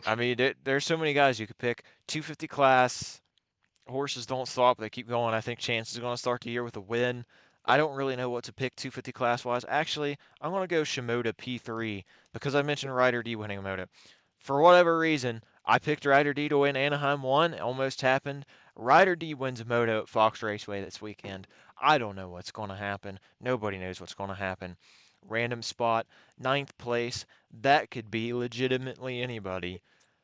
I mean, there's so many guys you could pick. 250 class, horses don't stop. They keep going. I think Chance is going to start the year with a win. I don't really know what to pick 250 class wise. Actually, I'm going to go Shimoda P3 because I mentioned Ryder D winning a moto. For whatever reason, I picked Ryder D to win Anaheim 1. It almost happened. Ryder D wins a moto at Fox Raceway this weekend. I don't know what's going to happen. Nobody knows what's going to happen. Random spot, ninth place. That could be legitimately anybody.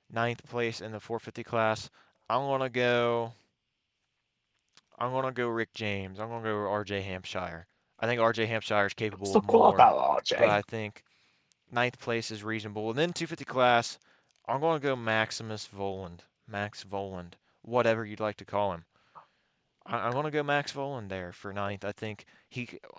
Ninth place in the 450 class. I'm gonna go. I'm gonna go Rick James. I'm gonna go R.J. Hampshire. I think R.J. Hampshire is capable of forgot more, about but RJ. I think ninth place is reasonable. And then 250 class, I'm gonna go Maximus Voland. Max Voland, whatever you'd like to call him. I'm gonna go Max Voland there for ninth. I think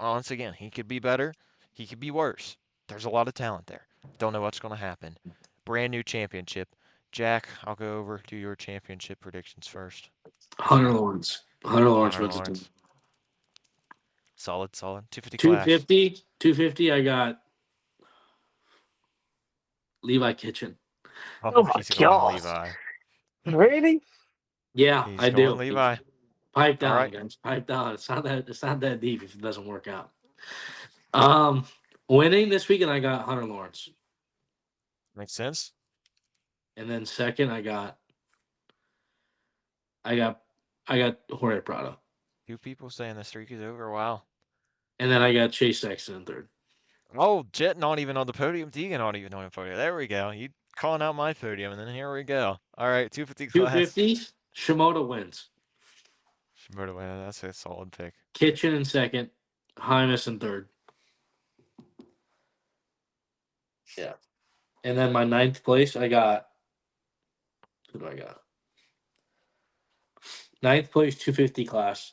once again, he could be better. He could be worse. There's a lot of talent there. Don't know what's gonna happen. Brand new championship. Jack, I'll go over to your championship predictions first. Hunter Lawrence. Hunter Lawrence Hunter wins it. Lawrence. Solid, solid. 250 class. 250. 250. I got Levi Kitchen. Oh Oh, my he's going god! Levi. Really? Yeah, He's I going do. Levi. Pipe All down, right. guys. Pipe down. It's not that deep if it doesn't work out. Winning this weekend, I got Hunter Lawrence, Makes sense. and then second, I got Jorge Prado, Two people saying the streak is over. Wow. and then I got Chase Sexton in third. Oh, Jet not even on the podium. Deegan not even on the podium. There we go. You calling out my podium, and then here we go. All right, 250 class. 250. Shimoda wins. Shimoda, that's a solid pick. Kitchen in second. Hymas in third. Yeah. And then my ninth place, I got. Who do I got? Ninth place, 250 class.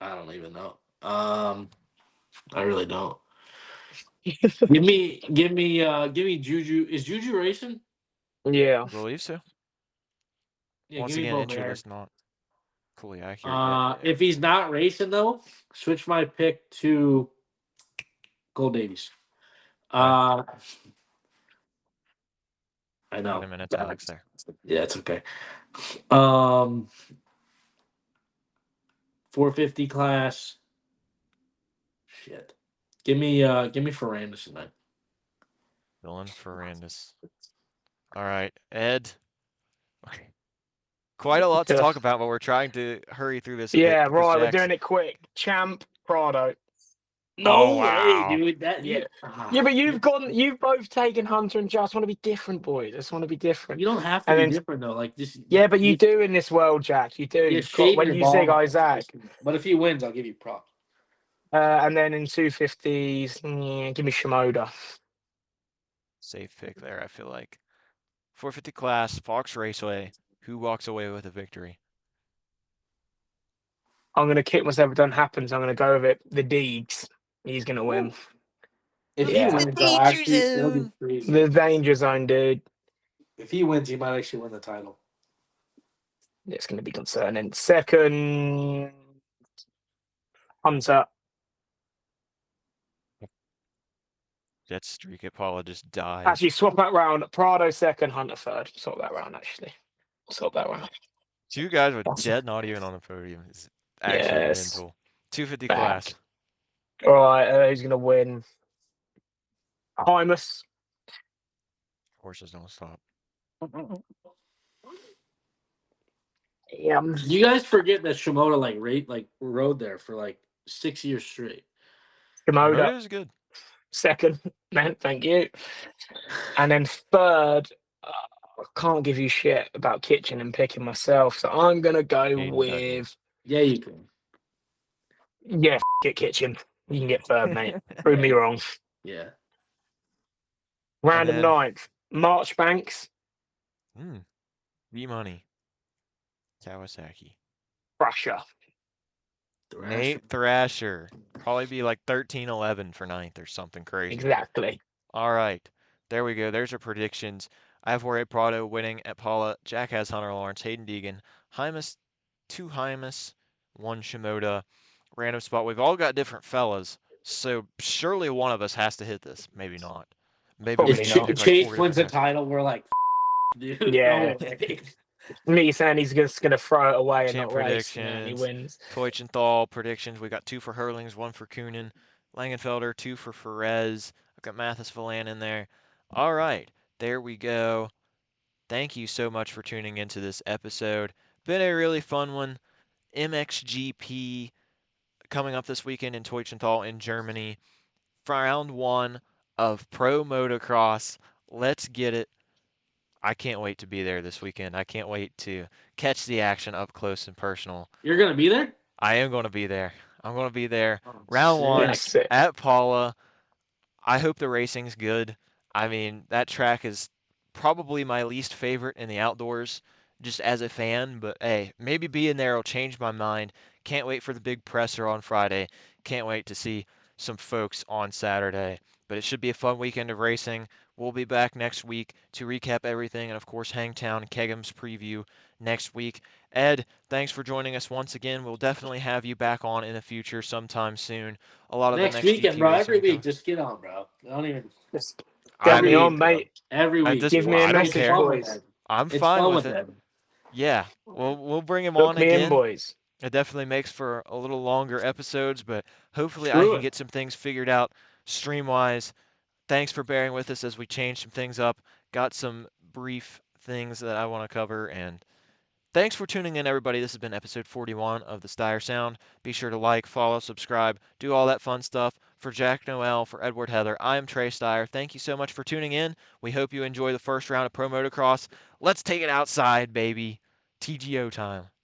I don't even know. I really don't. give me Juju. Is Juju racing? Yeah. I believe so. Yeah, Once give me again, both entry there. list not fully accurate yet, but yeah. If he's not racing though, switch my pick to Gold Davies. Okay. I Got know. him in italics there. Yeah, it's okay. Um, 450 class. Shit. Give me Ferrandis tonight. Dylan Ferrandis. All right, Ed. Quite a lot to talk about, but we're trying to hurry through this a bit. Yeah, because right. We're Jack's- doing it quick. Champ, Prado. No Oh, way, wow. dude. That Yeah. you, Yeah, but you've both taken Hunter and Just want to be different, boys. I just want to be different. you don't have to And be then- different though. Like just Yeah, but you do in this world, Jack. You do. You You've got, when your you ball zig in the Isaac. competition. But if he wins, I'll give you props. And then in 250s, give me Shimoda. Safe pick there, I feel like. 450 class, Fox Raceway. Who walks away with a victory? I'm going to kick myself if it doesn't happen, so I'm going to go with it. The Deegs. He's going to win. If Yeah. he wins, though, actually, it'll be crazy. The danger zone, dude. If he wins, he might actually win the title. It's going to be concerning. Second, Hunter. That streak at Paula just died. Actually, swap that round. Prado second, Hunter third. Swap that round, actually. Swap that round. Two guys with Awesome. dead not even on the podium is actually Yes. mental. 250 Bad. class. All right, who's going to win? Hymus. Horses don't stop. Yeah. You guys forget that Shimoda rode there for like 6 years straight. Shimoda Moto's good. second, man. Thank you. And then third, I can't give you shit about Kitchen and picking myself, so I'm gonna go Aiden Dudley. with Yeah, you can. get Kitchen. You can get third, mate. Prove me wrong. Yeah. Random then- ninth, Marchbanks, V-Money. Kawasaki. Thrasher. Nate Thrasher. Probably be like 13-11 for ninth or something crazy. Exactly. All right. There we go. There's our predictions. I have Jorge Prado winning at Paula. Jack has Hunter Lawrence, Hayden Deegan, Hymus, 2 Hymus, 1 Shimoda. Random spot. We've all got different fellas, so surely one of us has to hit this. Maybe not. Maybe Probably we If should not. pick like Chase 4 wins the different guys. title, we're like, dude. Yeah. No way. Me saying he's just gonna throw it away and Champ not race, and he predictions. wins. Teutschenthal predictions. We got 2 for Hurlings, 1 for Coenen. Langenfelder, 2 for Ferez. I've got Mathis Villan in there. All right, there we go. Thank you so much for tuning into this episode. Been a really fun one. MXGP coming up this weekend in Teutschenthal in Germany. Round 1 of Pro Motocross. Let's get it. I can't wait to be there this weekend. I can't wait to catch the action up close and personal. You're going to be there? I am going to be there. I'm going to be there. Oh, Round sick. 1 Sick. at Paula. I hope the racing's good. I mean, that track is probably my least favorite in the outdoors, just as a fan, but hey, maybe being there will change my mind. Can't wait for the big presser on Friday. Can't wait to see some folks on Saturday. But it should be a fun weekend of racing. We'll be back next week to recap everything and, of course, Hangtown and Kegham's preview next week. Ed, thanks for joining us once again. We'll definitely have you back on in the future sometime soon. A lot of Next the next weekend, GT bro. racing Every will come. week, just get on, bro. I don't even. Just I get me mean, on, mate. Every I week. just- Give me a I don't message, care. boys. I'm It's fine fun with with it. them. Yeah, we'll bring him Look on me in, again. boys. It definitely makes for a little longer episodes, but hopefully I Screw can it. get some things figured out stream-wise. Thanks for bearing with us as we change some things up. Got some brief things that I want to cover, and thanks for tuning in, everybody. This has been episode 41 of the Stire Sound. Be sure to like, follow, subscribe, do all that fun stuff. For Jack Noel, for Edward Heather, I am Trey Stire. Thank you so much for tuning in. We hope you enjoy the first round of Pro Motocross. Let's take it outside, baby. TGO time.